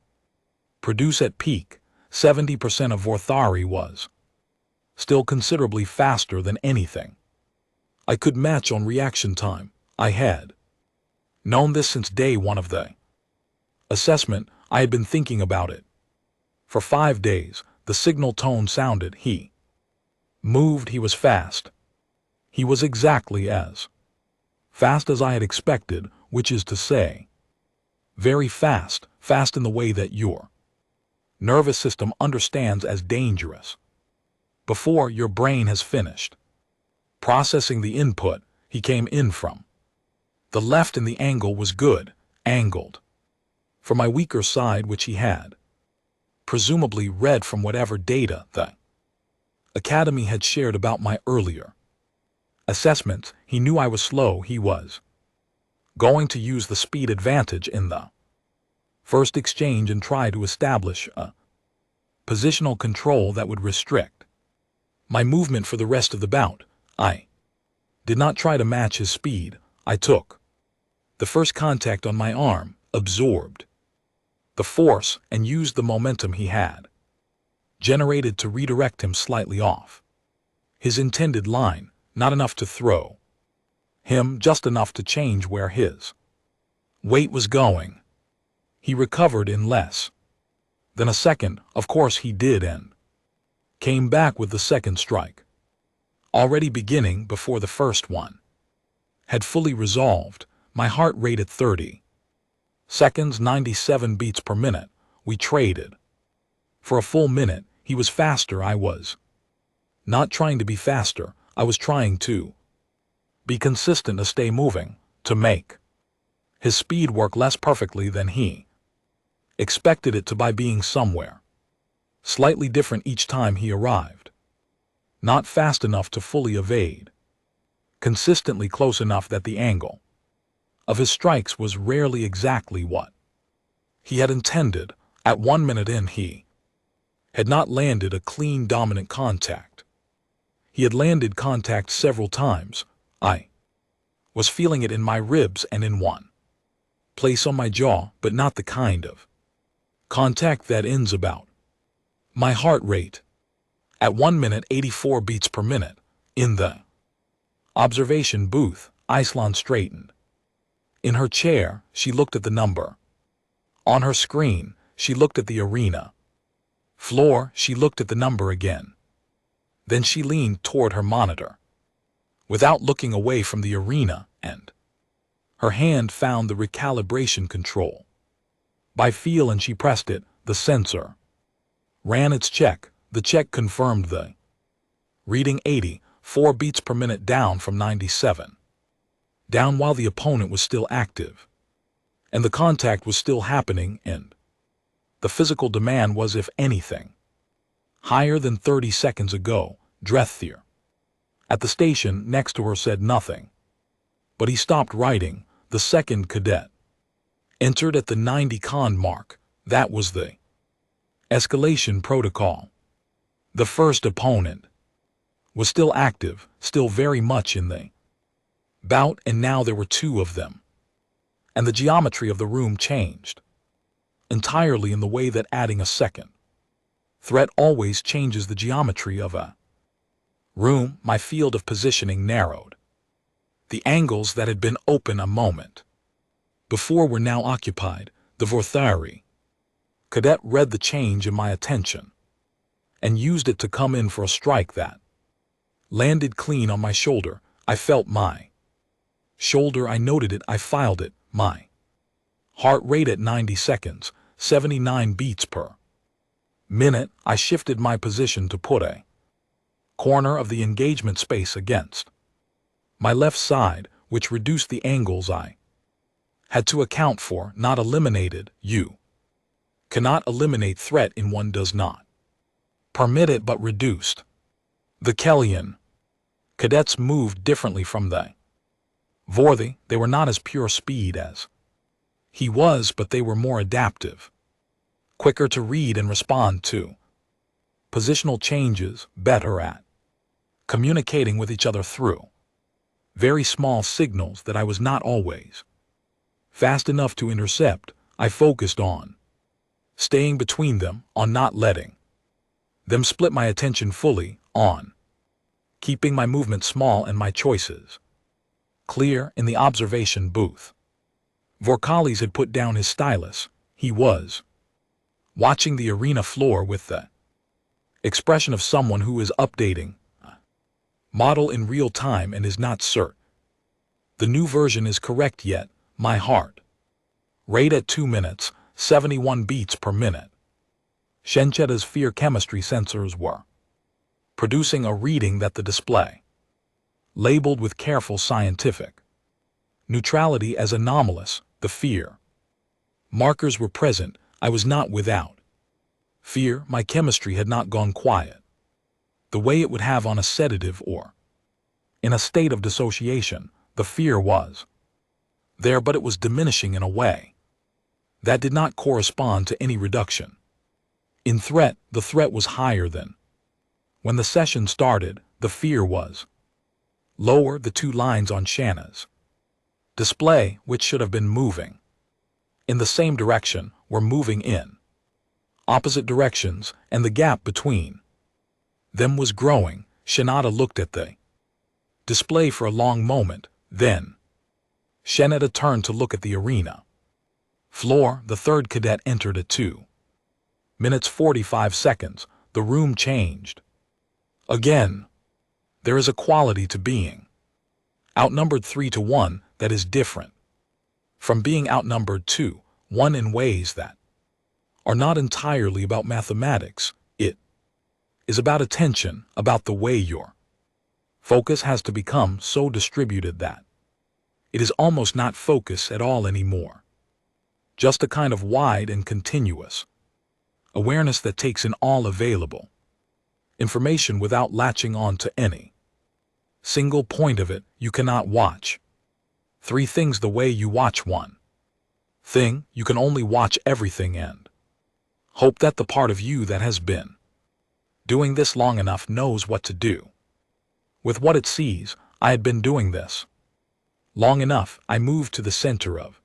produce at peak. 70% of Vorthari was still considerably faster than anything I could match on reaction time. I had known this since day one of the assessment. I had been thinking about it for 5 days. The signal tone sounded. He moved. He was fast. He was exactly as fast as I had expected, which is to say, very fast, fast in the way that your nervous system understands as dangerous. Before your brain has finished processing the input, he came in from the left and the angle was good, angled for my weaker side, which he had presumably read from whatever data the Academy had shared about my earlier assessments. He knew I was slow. He was going to use the speed advantage in the first exchange and try to establish a positional control that would restrict my movement for the rest of the bout. I did not try to match his speed. I took the first contact on my arm, absorbed the force, and used the momentum he had generated to redirect him slightly off his intended line, not enough to throw him, just enough to change where his weight was going. He recovered in less than a second. Of course he did, and came back with the second strike, already beginning before the first one had fully resolved. My heart rate at 30 seconds, 97 beats per minute. We traded for a full minute. He was faster. I was not trying to be faster. I was trying to be consistent, to stay moving, to make his speed work less perfectly than he expected it to by being somewhere slightly different each time he arrived. Not fast enough to fully evade, consistently close enough that the angle of his strikes was rarely exactly what he had intended. At 1 minute in, he had not landed a clean dominant contact. He had landed contact several times. I was feeling it in my ribs and in one place on my jaw, but not the kind of contact that ends about. My heart rate at 1 minute, 84 beats per minute. In the observation booth, Iceland straightened in her chair. She looked at the number on her screen. She looked at the arena floor. She looked at the number again. Then she leaned toward her monitor without looking away from the arena, and her hand found the recalibration control by feel, and she pressed it. The sensor ran its check. The check confirmed the reading, 84 beats per minute, down from 97. Down while the opponent was still active, and the contact was still happening, and the physical demand was, if anything, higher than 30 seconds ago. Drethir, at the station next to her, said nothing, but he stopped writing. The second cadet entered at the 90 con mark. That was the escalation protocol. The first opponent was still active, still very much in the bout, and now there were two of them. And the geometry of the room changed entirely, in the way that adding a second threat always changes the geometry of a room. My field of positioning narrowed. The angles that had been open a moment before were now occupied. The Vorthari cadet read the change in my attention and used it to come in for a strike that landed clean on my shoulder. I felt my shoulder. I noted it. I filed it. My heart rate at 90 seconds, 79 beats per minute. I shifted my position to put a corner of the engagement space against my left side, which reduced the angles I had to account for, not eliminated. You cannot eliminate threat in one does not permit it, but reduced. The Kellyan cadets moved differently from the Vorthi. They were not as pure speed as he was, but they were more adaptive. quicker to read and respond to. Positional changes, better at communicating with each other through very small signals that I was not always fast enough to intercept. I focused on staying between them, on not letting them split my attention fully, on keeping my movement small and my choices clear. In the observation booth, Vorkalis had put down his stylus. He was watching the arena floor with the expression of someone who is updating a model in real time and is not certain the new version is correct yet. My heart rate at 2 minutes, 71 beats per minute. Shenchetta's fear chemistry sensors were producing a reading that the display labeled with careful scientific neutrality as anomalous. The fear markers were present. I was not without fear. My chemistry had not gone quiet the way it would have on a sedative or in a state of dissociation. The fear was there, but it was diminishing in a way that did not correspond to any reduction in threat. The threat was higher than when the session started. The fear was lower. The 2 lines on Shanna's display, which should have been moving in the same direction, were moving in opposite directions, and the gap between them was growing. Shanada looked at the display for a long moment. Then Shanada turned to look at the arena floor. The 3rd cadet entered at 2 minutes 45 seconds. The room changed. Again, there is a quality to being outnumbered 3-1 that is different from being outnumbered 2-1 in ways that are not entirely about mathematics. It is about attention, about the way your focus has to become so distributed that it is almost not focus at all anymore. Just a kind of wide and continuous awareness that takes in all available information without latching on to any single point of it. You cannot watch 3 things the way you watch one thing. You can only watch everything and hope that the part of you that has been doing this long enough knows what to do with what it sees. I had been doing this long enough. I moved to the center of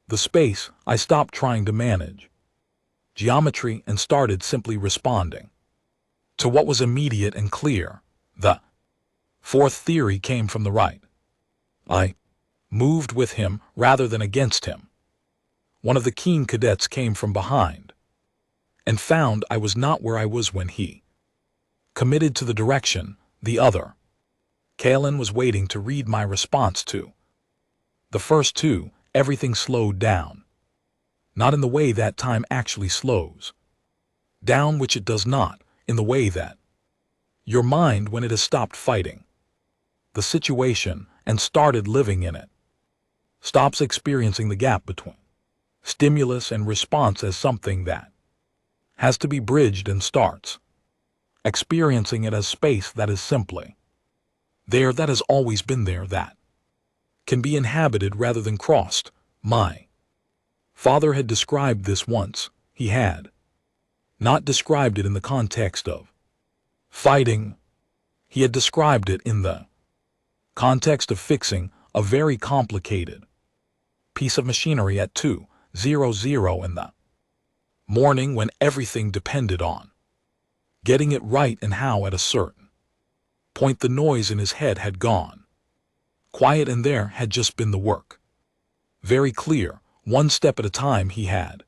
the space. I stopped trying to manage geometry and started simply responding to what was immediate and clear. The 4th theory came from the right. I moved with him rather than against him. One of the keen cadets came from behind and found I was not where I was when he committed to the direction. The other Kalen was waiting to read my response to the first 2. Everything slowed down. Not in the way that time actually slows down, which it does not, in the way that your mind, when it has stopped fighting the situation and started living in it, stops experiencing the gap between stimulus and response as something that has to be bridged and starts experiencing it as space that is simply there, that has always been there, that can be inhabited rather than crossed. My father had described this once. He had not described it in the context of fighting. He had described it in the context of fixing a very complicated piece of machinery at 2:00 in the morning, when everything depended on getting it right, and how at a certain point the noise in his head had gone quiet, and there had just been the work very clear. One step at a time, he had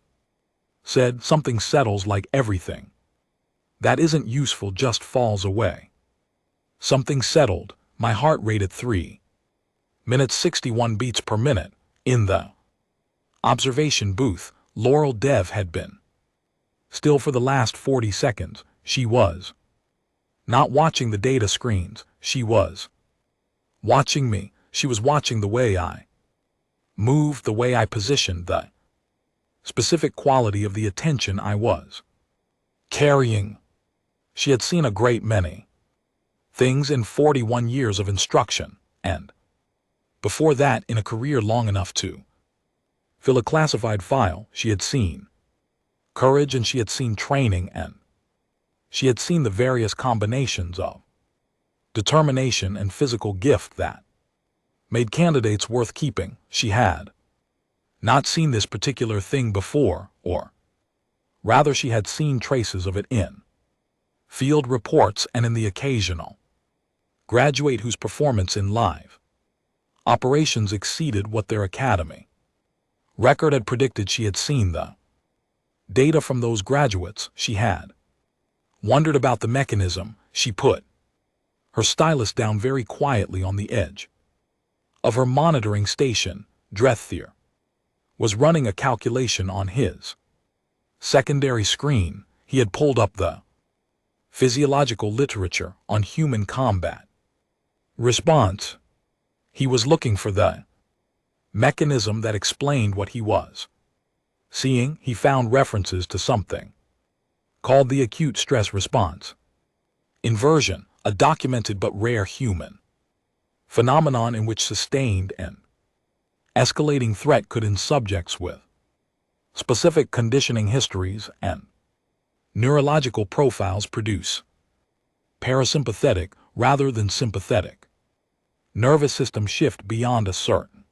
said. Something settles, like everything that isn't useful just falls away. Something settled. My heart rate at 3 minutes 61 beats per minute. In the observation booth, Laurel Dev had been still for the last 40 seconds. She was not watching the data screens. She was watching me. She was watching the way I moved, the way I positioned, the specific quality of the attention I was carrying. She had seen a great many things in 41 years of instruction, and before that, in a career long enough to fill a classified file, she had seen Courage, and she had seen training, and she had seen the various combinations of determination and physical gift that made candidates worth keeping. She had not seen this particular thing before, or rather she had seen traces of it in field reports and in the occasional graduate whose performance in live operations exceeded what their academy record had predicted. She had seen the data from those graduates. She had wondered about the mechanism. She put her stylus down very quietly on the edge of her monitoring station. Drethier was running a calculation on his secondary screen. He had pulled up the physiological literature on human combat response. He was looking for the mechanism that explained what he was seeing. He found references to something called the acute stress response inversion, a documented but rare human phenomenon in which sustained and escalating threat could, in subjects with specific conditioning histories and neurological profiles, produce parasympathetic rather than sympathetic nervous system shift beyond a certain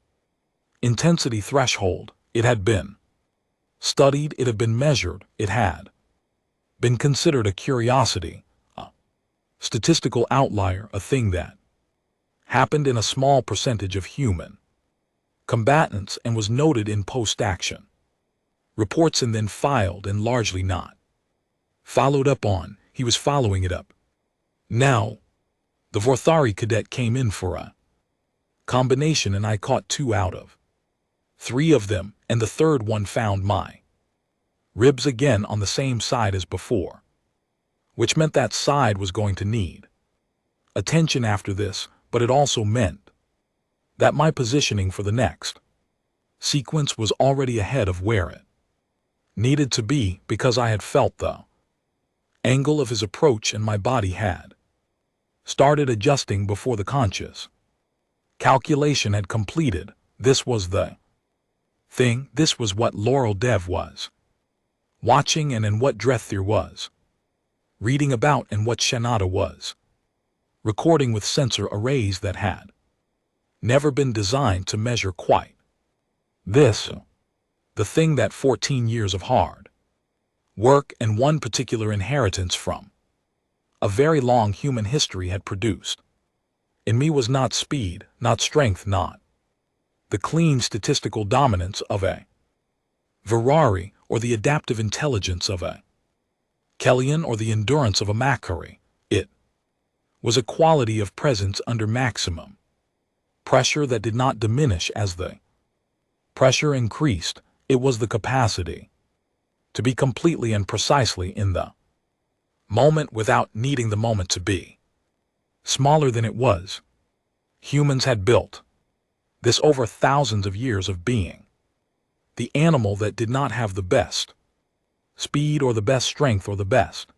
intensity threshold. It had been studied, it had been measured, it had been considered a curiosity, a statistical outlier, a thing that happened in a small percentage of human combatants and was noted in post-action reports and then filed and largely not followed up on. He was following it up. Now, the Vorthari cadet came in for a combination, and I caught 2 out of 3 of them, and the third one found my ribs again on the same side as before, which meant that side was going to need attention after this, but it also meant that my positioning for the next sequence was already ahead of where it needed to be, because I had felt the angle of his approach and my body had started adjusting before the conscious calculation had completed. This was the thing. This was what Laurel Dev was watching, and in what Drethier was reading about, and what Shanada was recording with sensor arrays that had never been designed to measure quite this. The thing that 14 years of hard work and one particular inheritance from a very long human history had produced in me was not speed, not strength, not the clean statistical dominance of a Ferrari, or the adaptive intelligence of a Kellyan, or the endurance of a Macquarie. It was a quality of presence under maximum pressure that did not diminish as the pressure increased. It was the capacity to be completely and precisely in the moment without needing the moment to be smaller than it was. Humans had built this over thousands of years of being the animal that did not have the best speed or the best strength or the best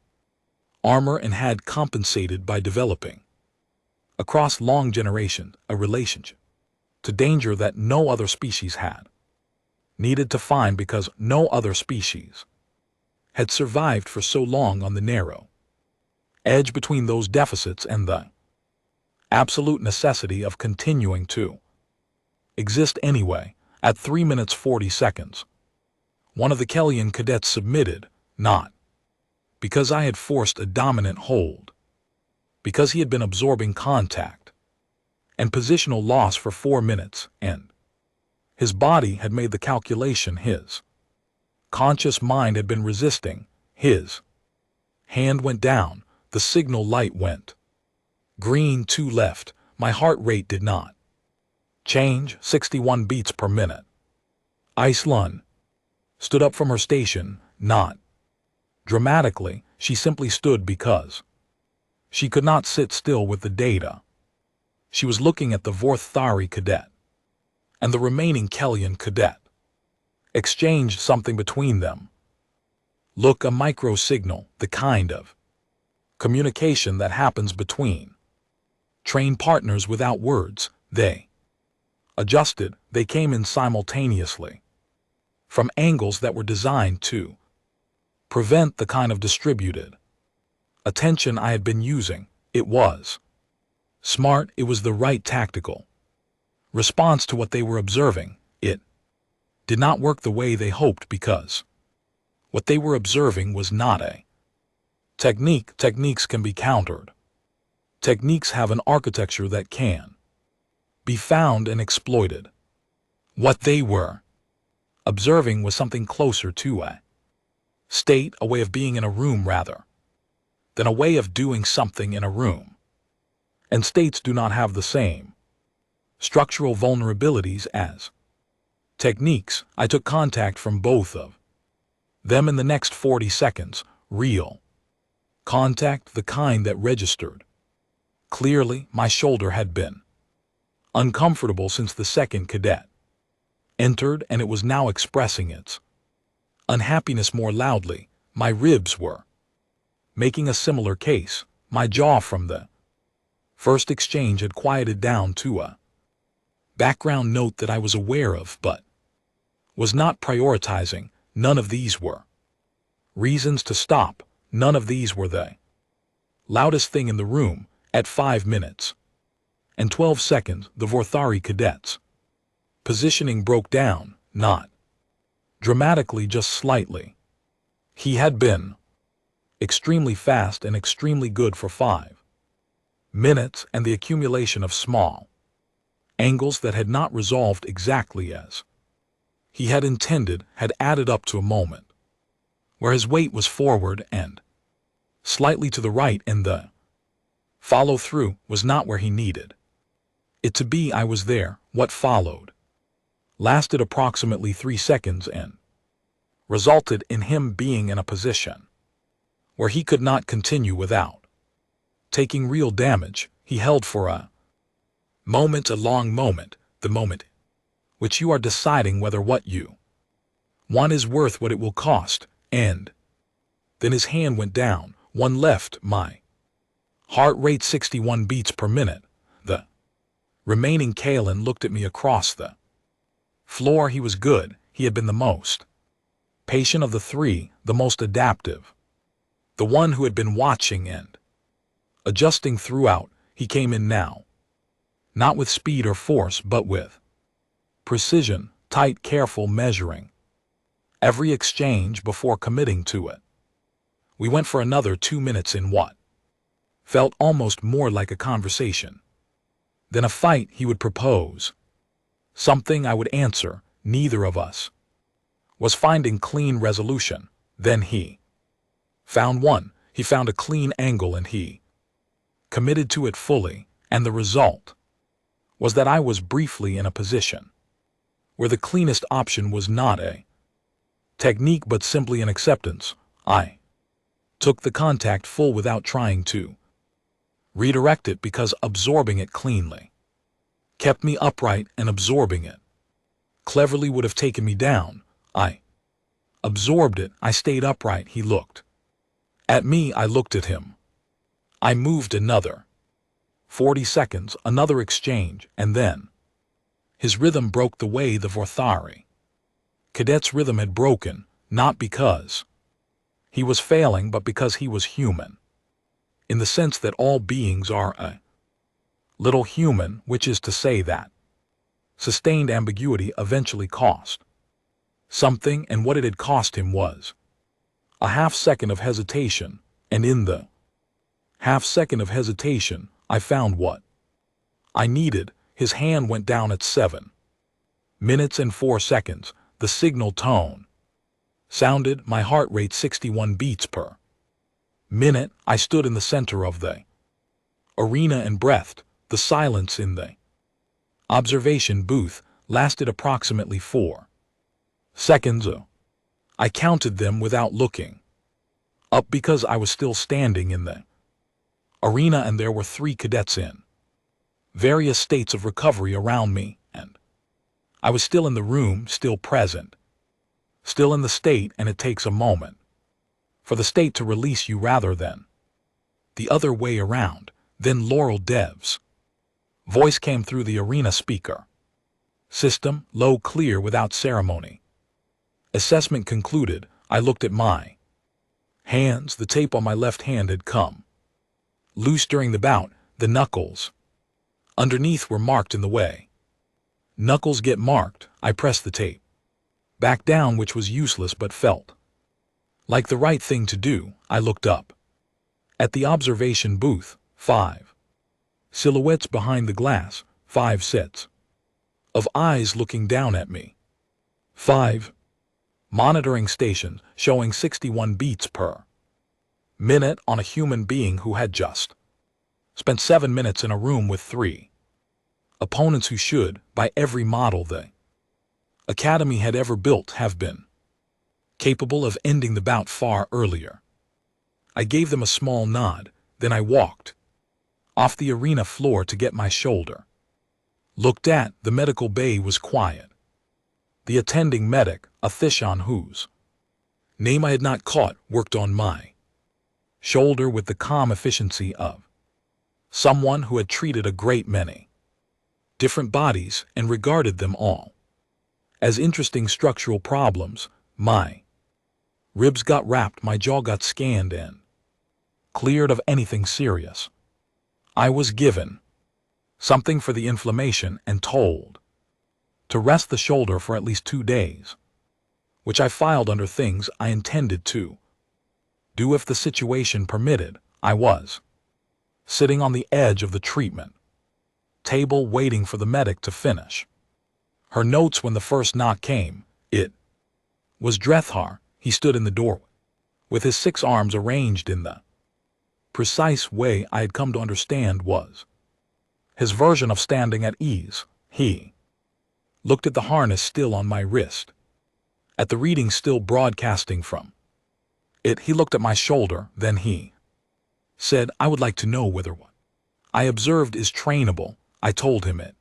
armor, and had compensated by developing across long generations a relationship to danger that no other species had needed to find, because no other species had survived for so long on the narrow edge between those deficits and the absolute necessity of continuing to exist anyway. At 3 minutes 40 seconds, one of the Kellyan cadets submitted, not because I had forced a dominant hold, because he had been absorbing contact and positional loss for 4 minutes, and his body had made the calculation. His conscious mind had been resisting. His hand went down. The signal light went green 2 left. My heart rate did not change, 61 beats per minute. Iceland stood up from her station, not dramatically. She simply stood because she could not sit still with the data. She was looking at the Vorthari cadet and the remaining Kellyan cadet. Exchanged something between them. Look, a micro signal, the kind of communication that happens between trained partners without words. They adjusted. They came in simultaneously from angles that were designed to Prevent the kind of distributed attention I had been using. It was smart, it was the right tactical response to what they were observing. It did not work the way they hoped because what they were observing was not a technique. Techniques can be countered. Techniques have an architecture that can be found and exploited. What they were observing was something closer to a state, a way of being in a room rather than a way of doing something in a room. And states do not have the same structural vulnerabilities as techniques. I took contact from both of them in the next 40 seconds, real contact, the kind that registered. Clearly, my shoulder had been uncomfortable since the second cadet entered, and it was now expressing its unhappiness more loudly. My ribs were making a similar case. My jaw from the first exchange had quieted down to a background note that I was aware of but was not prioritizing. None of these were reasons to stop. None of these were the loudest thing in the room. At 5 minutes and 12 seconds, the Vorthari cadets' positioning broke down, not dramatically, just slightly. He had been extremely fast and extremely good for 5 minutes, and the accumulation of small angles that had not resolved exactly as he had intended had added up to a moment where his weight was forward and slightly to the right, and the follow-through was not where he needed it to be. I was there. What followed lasted approximately 3 seconds and resulted in him being in a position where he could not continue without taking real damage. He held for a moment, a long moment, the moment which you are deciding whether what you want is worth what it will cost, and then his hand went down, one left, my heart rate 61 beats per minute. The remaining Kalen looked at me across the floor. He was good. He had been the most patient of the 3, the most adaptive, the one who had been watching and adjusting throughout. He came in now, not with speed or force, but with precision, tight, careful measuring every exchange before committing to it. We went for another 2 minutes in what felt almost more like a conversation than a fight. He would propose something, I would answer. Neither of us was finding clean resolution. Then he found one. He found a clean angle and he committed to it fully, and the result was that I was briefly in a position where the cleanest option was not a technique but simply an acceptance. I took the contact full without trying to redirect it, because absorbing it cleanly kept me upright, and absorbing it cleverly would have taken me down. I absorbed it. I stayed upright. He looked at me. I looked at him. I moved another 40 seconds, another exchange, and then his rhythm broke the way the Vorthari cadet's rhythm had broken, not because he was failing, but because he was human, in the sense that all beings are a little human, which is to say that sustained ambiguity eventually cost something, and what it had cost him was a half-second of hesitation, and in the half-second of hesitation, I found what I needed. His hand went down at 7 minutes and 4 seconds. The signal tone sounded, my heart rate 61 beats per minute. I stood in the center of the arena and breathed. The silence in the observation booth lasted approximately 4 seconds. I counted them without looking up because I was still standing in the arena, and there were 3 cadets in various states of recovery around me, and I was still in the room, still present, still in the state, and it takes a moment for the state to release you rather than the other way around. Then Laurel Dev's voice came through the arena speaker system, low, clear, without ceremony. Assessment concluded. I looked at my Hands, the tape on my left hand had come loose during the bout. The knuckles underneath were marked in the way. Knuckles get marked. I pressed the tape back down, which was useless but felt like the right thing to do. I looked up at the observation booth. 5 silhouettes behind the glass. 5 sets of eyes looking down at me. 5 monitoring stations showing 61 beats per minute on a human being who had just spent 7 minutes in a room with 3 opponents who should, by every model the Academy had ever built, have been capable of ending the bout far earlier. I gave them a small nod, then I walked off the arena floor to get my shoulder looked at. The medical bay was quiet. The attending medic, a Thishon whose name I had not caught, worked on my shoulder with the calm efficiency of someone who had treated a great many different bodies and regarded them all as interesting structural problems. My ribs got wrapped, my jaw got scanned and cleared of anything serious. I was given something for the inflammation and told to rest the shoulder for at least 2 days, which I filed under things I intended to do if the situation permitted. I was sitting on the edge of the treatment table waiting for the medic to finish her notes when the first knock came. It was Drethar. He stood in the doorway with his 6 arms arranged in the precise way I had come to understand was his version of standing at ease. He looked at the harness still on my wrist, at the reading still broadcasting from it. He looked at my shoulder, then he said, "I would like to know whether what I observed is trainable." I told him it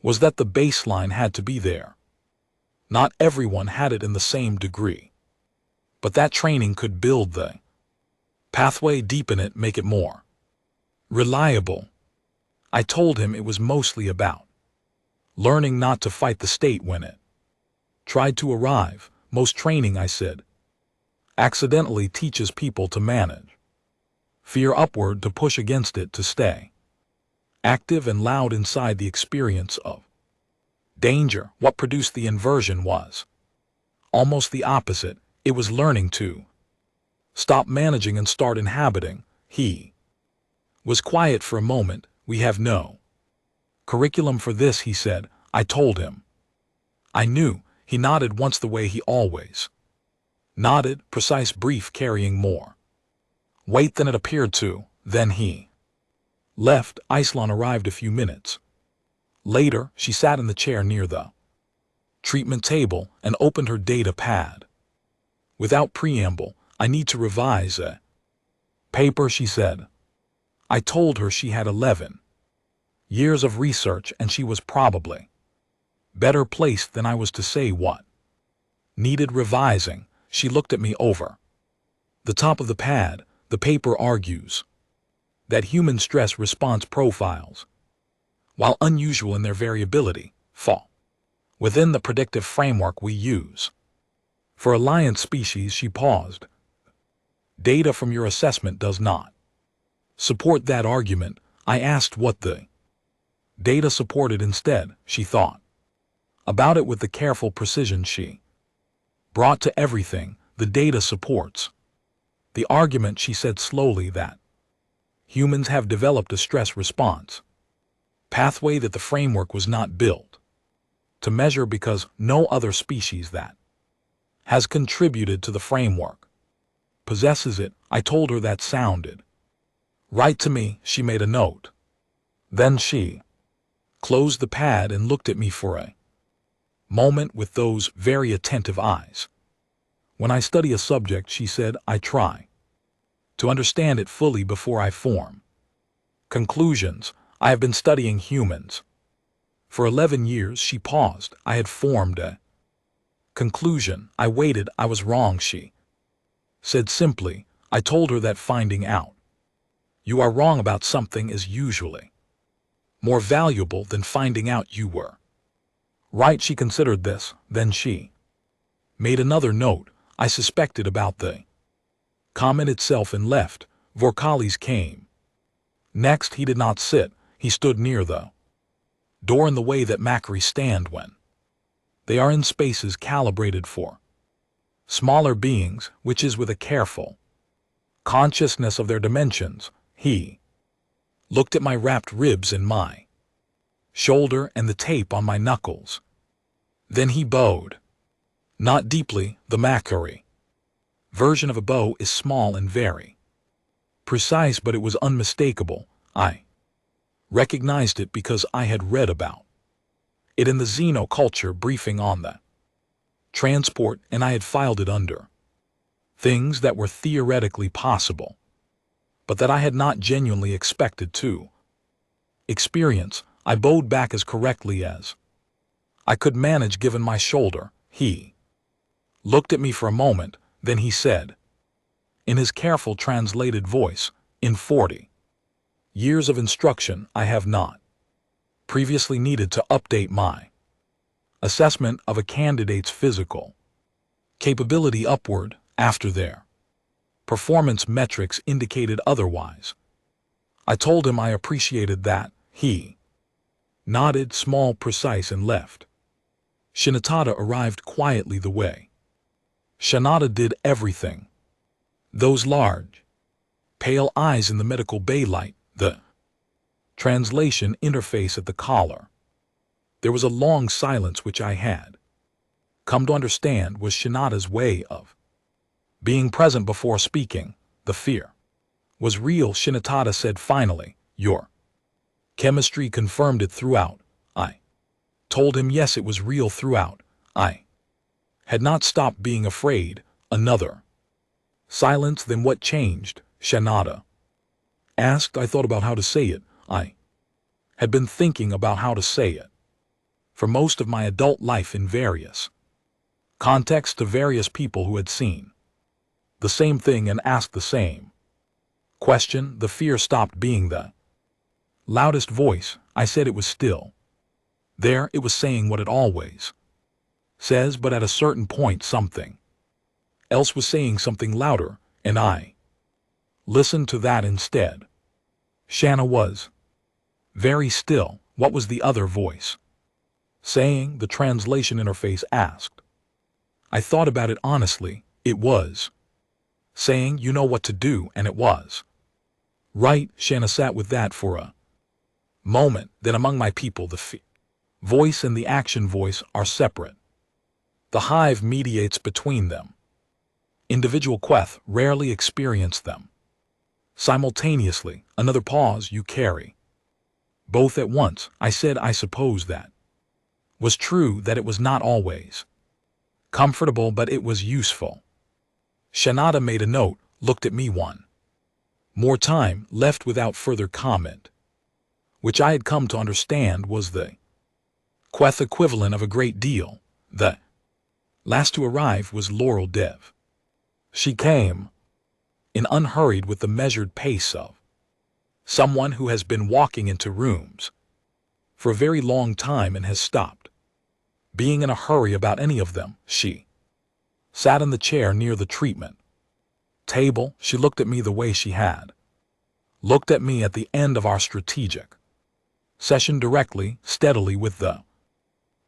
was that the baseline had to be there. Not everyone had it in the same degree, but that training could build the pathway, deepen it, make it more reliable. I told him it was mostly about learning not to fight the state when it tried to arrive. Most training, I said, accidentally teaches people to manage fear upward, to push against it, to stay active and loud inside the experience of danger. What produced the inversion was almost the opposite. It was learning to stop managing and start inhabiting. He was quiet for a moment. "We have no curriculum for this," he said. I told him I knew. He nodded once, the way he always nodded, precise, brief, carrying more weight than it appeared to. Then he left. Islon arrived a few minutes later. She sat in the chair near the treatment table and opened her data pad. Without preamble, "I need to revise a paper," she said. I told her she had 11 years of research and she was probably better placed than I was to say what needed revising. She looked at me over the top of the pad. "The paper argues that human stress response profiles, while unusual in their variability, fall within the predictive framework we use for alliance species." She paused. "Data from your assessment does not support that argument." I asked what the data supported instead. She thought about it with the careful precision she brought to everything. "The data supports the argument," she said slowly, "that humans have developed a stress response pathway that the framework was not built to measure because no other species that has contributed to the framework possesses it." I told her that sounded right to me. She made a note. Then she closed the pad and looked at me for a moment with those very attentive eyes. "When I study a subject," she said, "I try to understand it fully before I form conclusions. I have been studying humans for 11 years." She paused. I had formed a conclusion. I waited. "I was wrong," she said simply. I told her that finding out you are wrong about something is usually more valuable than finding out you were right. She considered this. Then she made another note. "I suspected about the comment itself and left. Vorkalis came. Next, he did not sit, he stood near the door in the way that Macquarie stand when they are in spaces calibrated for smaller beings, which is with a careful consciousness of their dimensions. He looked at my wrapped ribs and my shoulder and the tape on my knuckles. Then he bowed. Not deeply. The Macquarie version of a bow is small and very precise, but it was unmistakable. I recognized it because I had read about it in the xenoculture briefing on the transport, and I had filed it under things that were theoretically possible, but that I had not genuinely expected to experience. I bowed back as correctly as I could manage given my shoulder. He looked at me for a moment, then he said, in his careful translated voice, in 40 years of instruction, I have not previously needed to update my assessment of a candidate's physical capability upward after their performance metrics indicated otherwise. I told him I appreciated that. He nodded, small, precise, and left. Shinatada arrived quietly the way Shinada did everything. Those large, pale eyes in the medical bay light, the translation interface at the collar. There was a long silence which I had come to understand was Shinada's way of being present before speaking. The fear was real. Shinatada said finally, your chemistry confirmed it throughout. I told him yes, it was real throughout. I had not stopped being afraid. Another silence. Then what changed? Shinada asked. I thought about how to say it. I had been thinking about how to say it for most of my adult life in various contexts to various people who had seen the same thing and asked the same question. The fear stopped being the loudest voice. I said it was still there. It was saying what it always says, but at a certain point something else was saying something louder, and I listened to that instead. Shanna was very still. What was the other voice saying? The translation interface asked. I thought about it honestly. It was saying, you know what to do, and it was right. Shanna sat with that for a moment. Then among my people, the voice and the action voice are separate. The hive mediates between them. Individual Queth rarely experience them simultaneously. Another pause. You carry both at once. I said I suppose that was true, that it was not always comfortable, but it was useful. Shinada made a note, looked at me one more time, left without further comment, which I had come to understand was the Queth equivalent of a great deal. The last to arrive was Laurel Dev. She came in unhurried with the measured pace of someone who has been walking into rooms for a very long time and has stopped being in a hurry about any of them. She sat in the chair near the treatment table. She looked at me the way she had looked at me at the end of our strategic session, directly, steadily, with the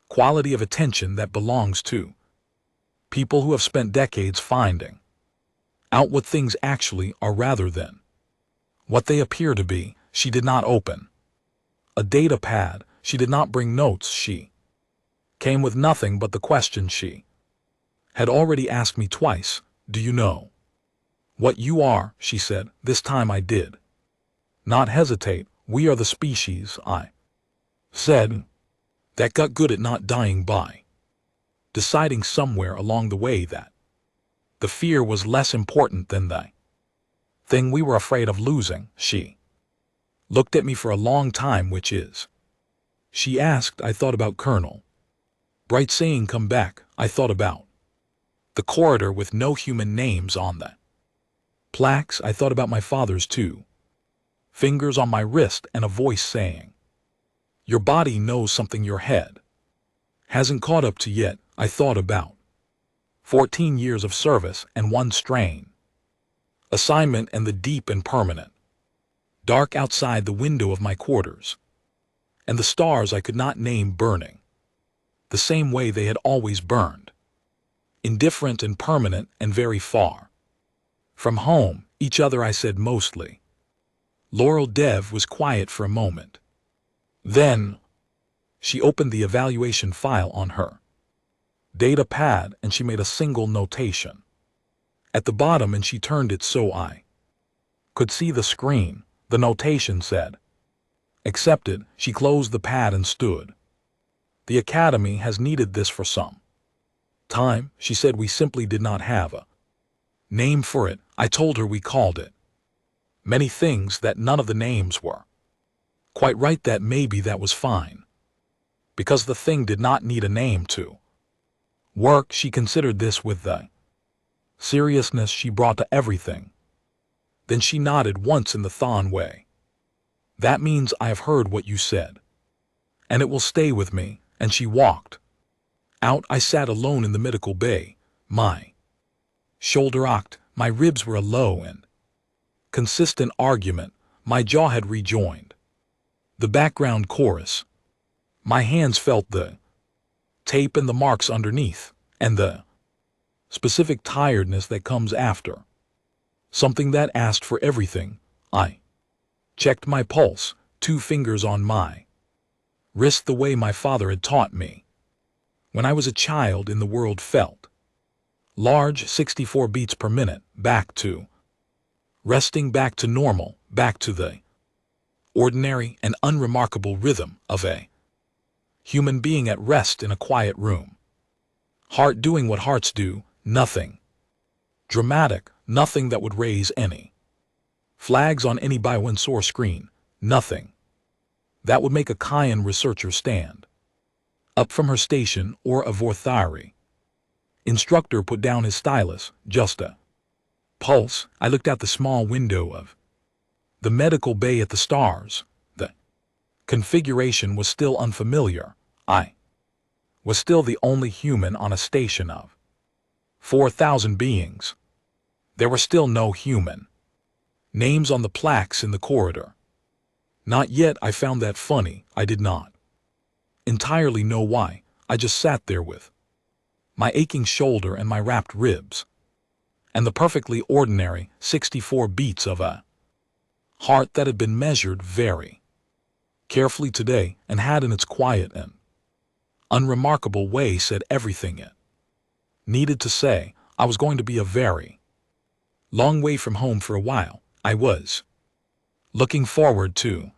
quality of attention that belongs to people who have spent decades finding out what things actually are rather than what they appear to be. She did not open a data pad. She did not bring notes. She came with nothing but the question she had already asked me twice. Do you know what you are? She said. This time I did not hesitate. We are the species, I said, that got good at not dying by deciding somewhere along the way that the fear was less important than the thing we were afraid of losing. She looked at me for a long time. Which is? She asked. I thought about Colonel Bright saying come back. I thought about the corridor with no human names on the plaques. I thought about my father's two fingers on my wrist and a voice saying, your body knows something your head hasn't caught up to yet. I thought about 14 years of service and one strain Assignment and the deep and permanent. Dark outside the window of my quarters. And the stars I could not name burning. The same way they had always burned. Indifferent and permanent and very far. From home, each other I said mostly. Laurel Dev was quiet for a moment. Then, she opened the evaluation file on her data pad and she made a single notation. At the bottom, and she turned it so I could see the screen, the notation said, "Accepted." She closed the pad and stood. "The Academy has needed this for some time," she said. "We simply did not have a name for it." I told her we called it many things, that none of the names were quite right, that maybe that was fine, because the thing did not need a name to work. She considered this with the seriousness she brought to everything. Then she nodded once in the Thon way. "That means I have heard what you said, and it will stay with me." And she walked out. I sat alone in the medical bay, my shoulder rocked, my ribs were a low and consistent argument, my jaw had rejoined the background chorus. My hands felt the tape and the marks underneath, and the specific tiredness that comes after something that asked for everything. I checked my pulse, 2 fingers on my wrist, the way my father had taught me when I was a child. In the world felt large, 64 beats per minute, back to resting, back to normal, back to the ordinary and unremarkable rhythm of a human being at rest in a quiet room. Heart doing what hearts do, nothing dramatic, nothing that would raise any flags on any by-one-source screen, nothing that would make a Cayenne researcher stand up from her station or a Vorthari instructor put down his stylus. Just a pulse. I looked out the small window of the medical bay at the stars. The configuration was still unfamiliar. I was still the only human on a station of 4,000 beings. There were still no human names on the plaques in the corridor. Not yet. I found that funny. I did not entirely know why. I just sat there with my aching shoulder and my wrapped ribs, and the perfectly ordinary 64 beats of a heart that had been measured very carefully today and had, in its quiet and unremarkable way, said everything it needed to say. I was going to be a very long way from home for a while. I was looking forward to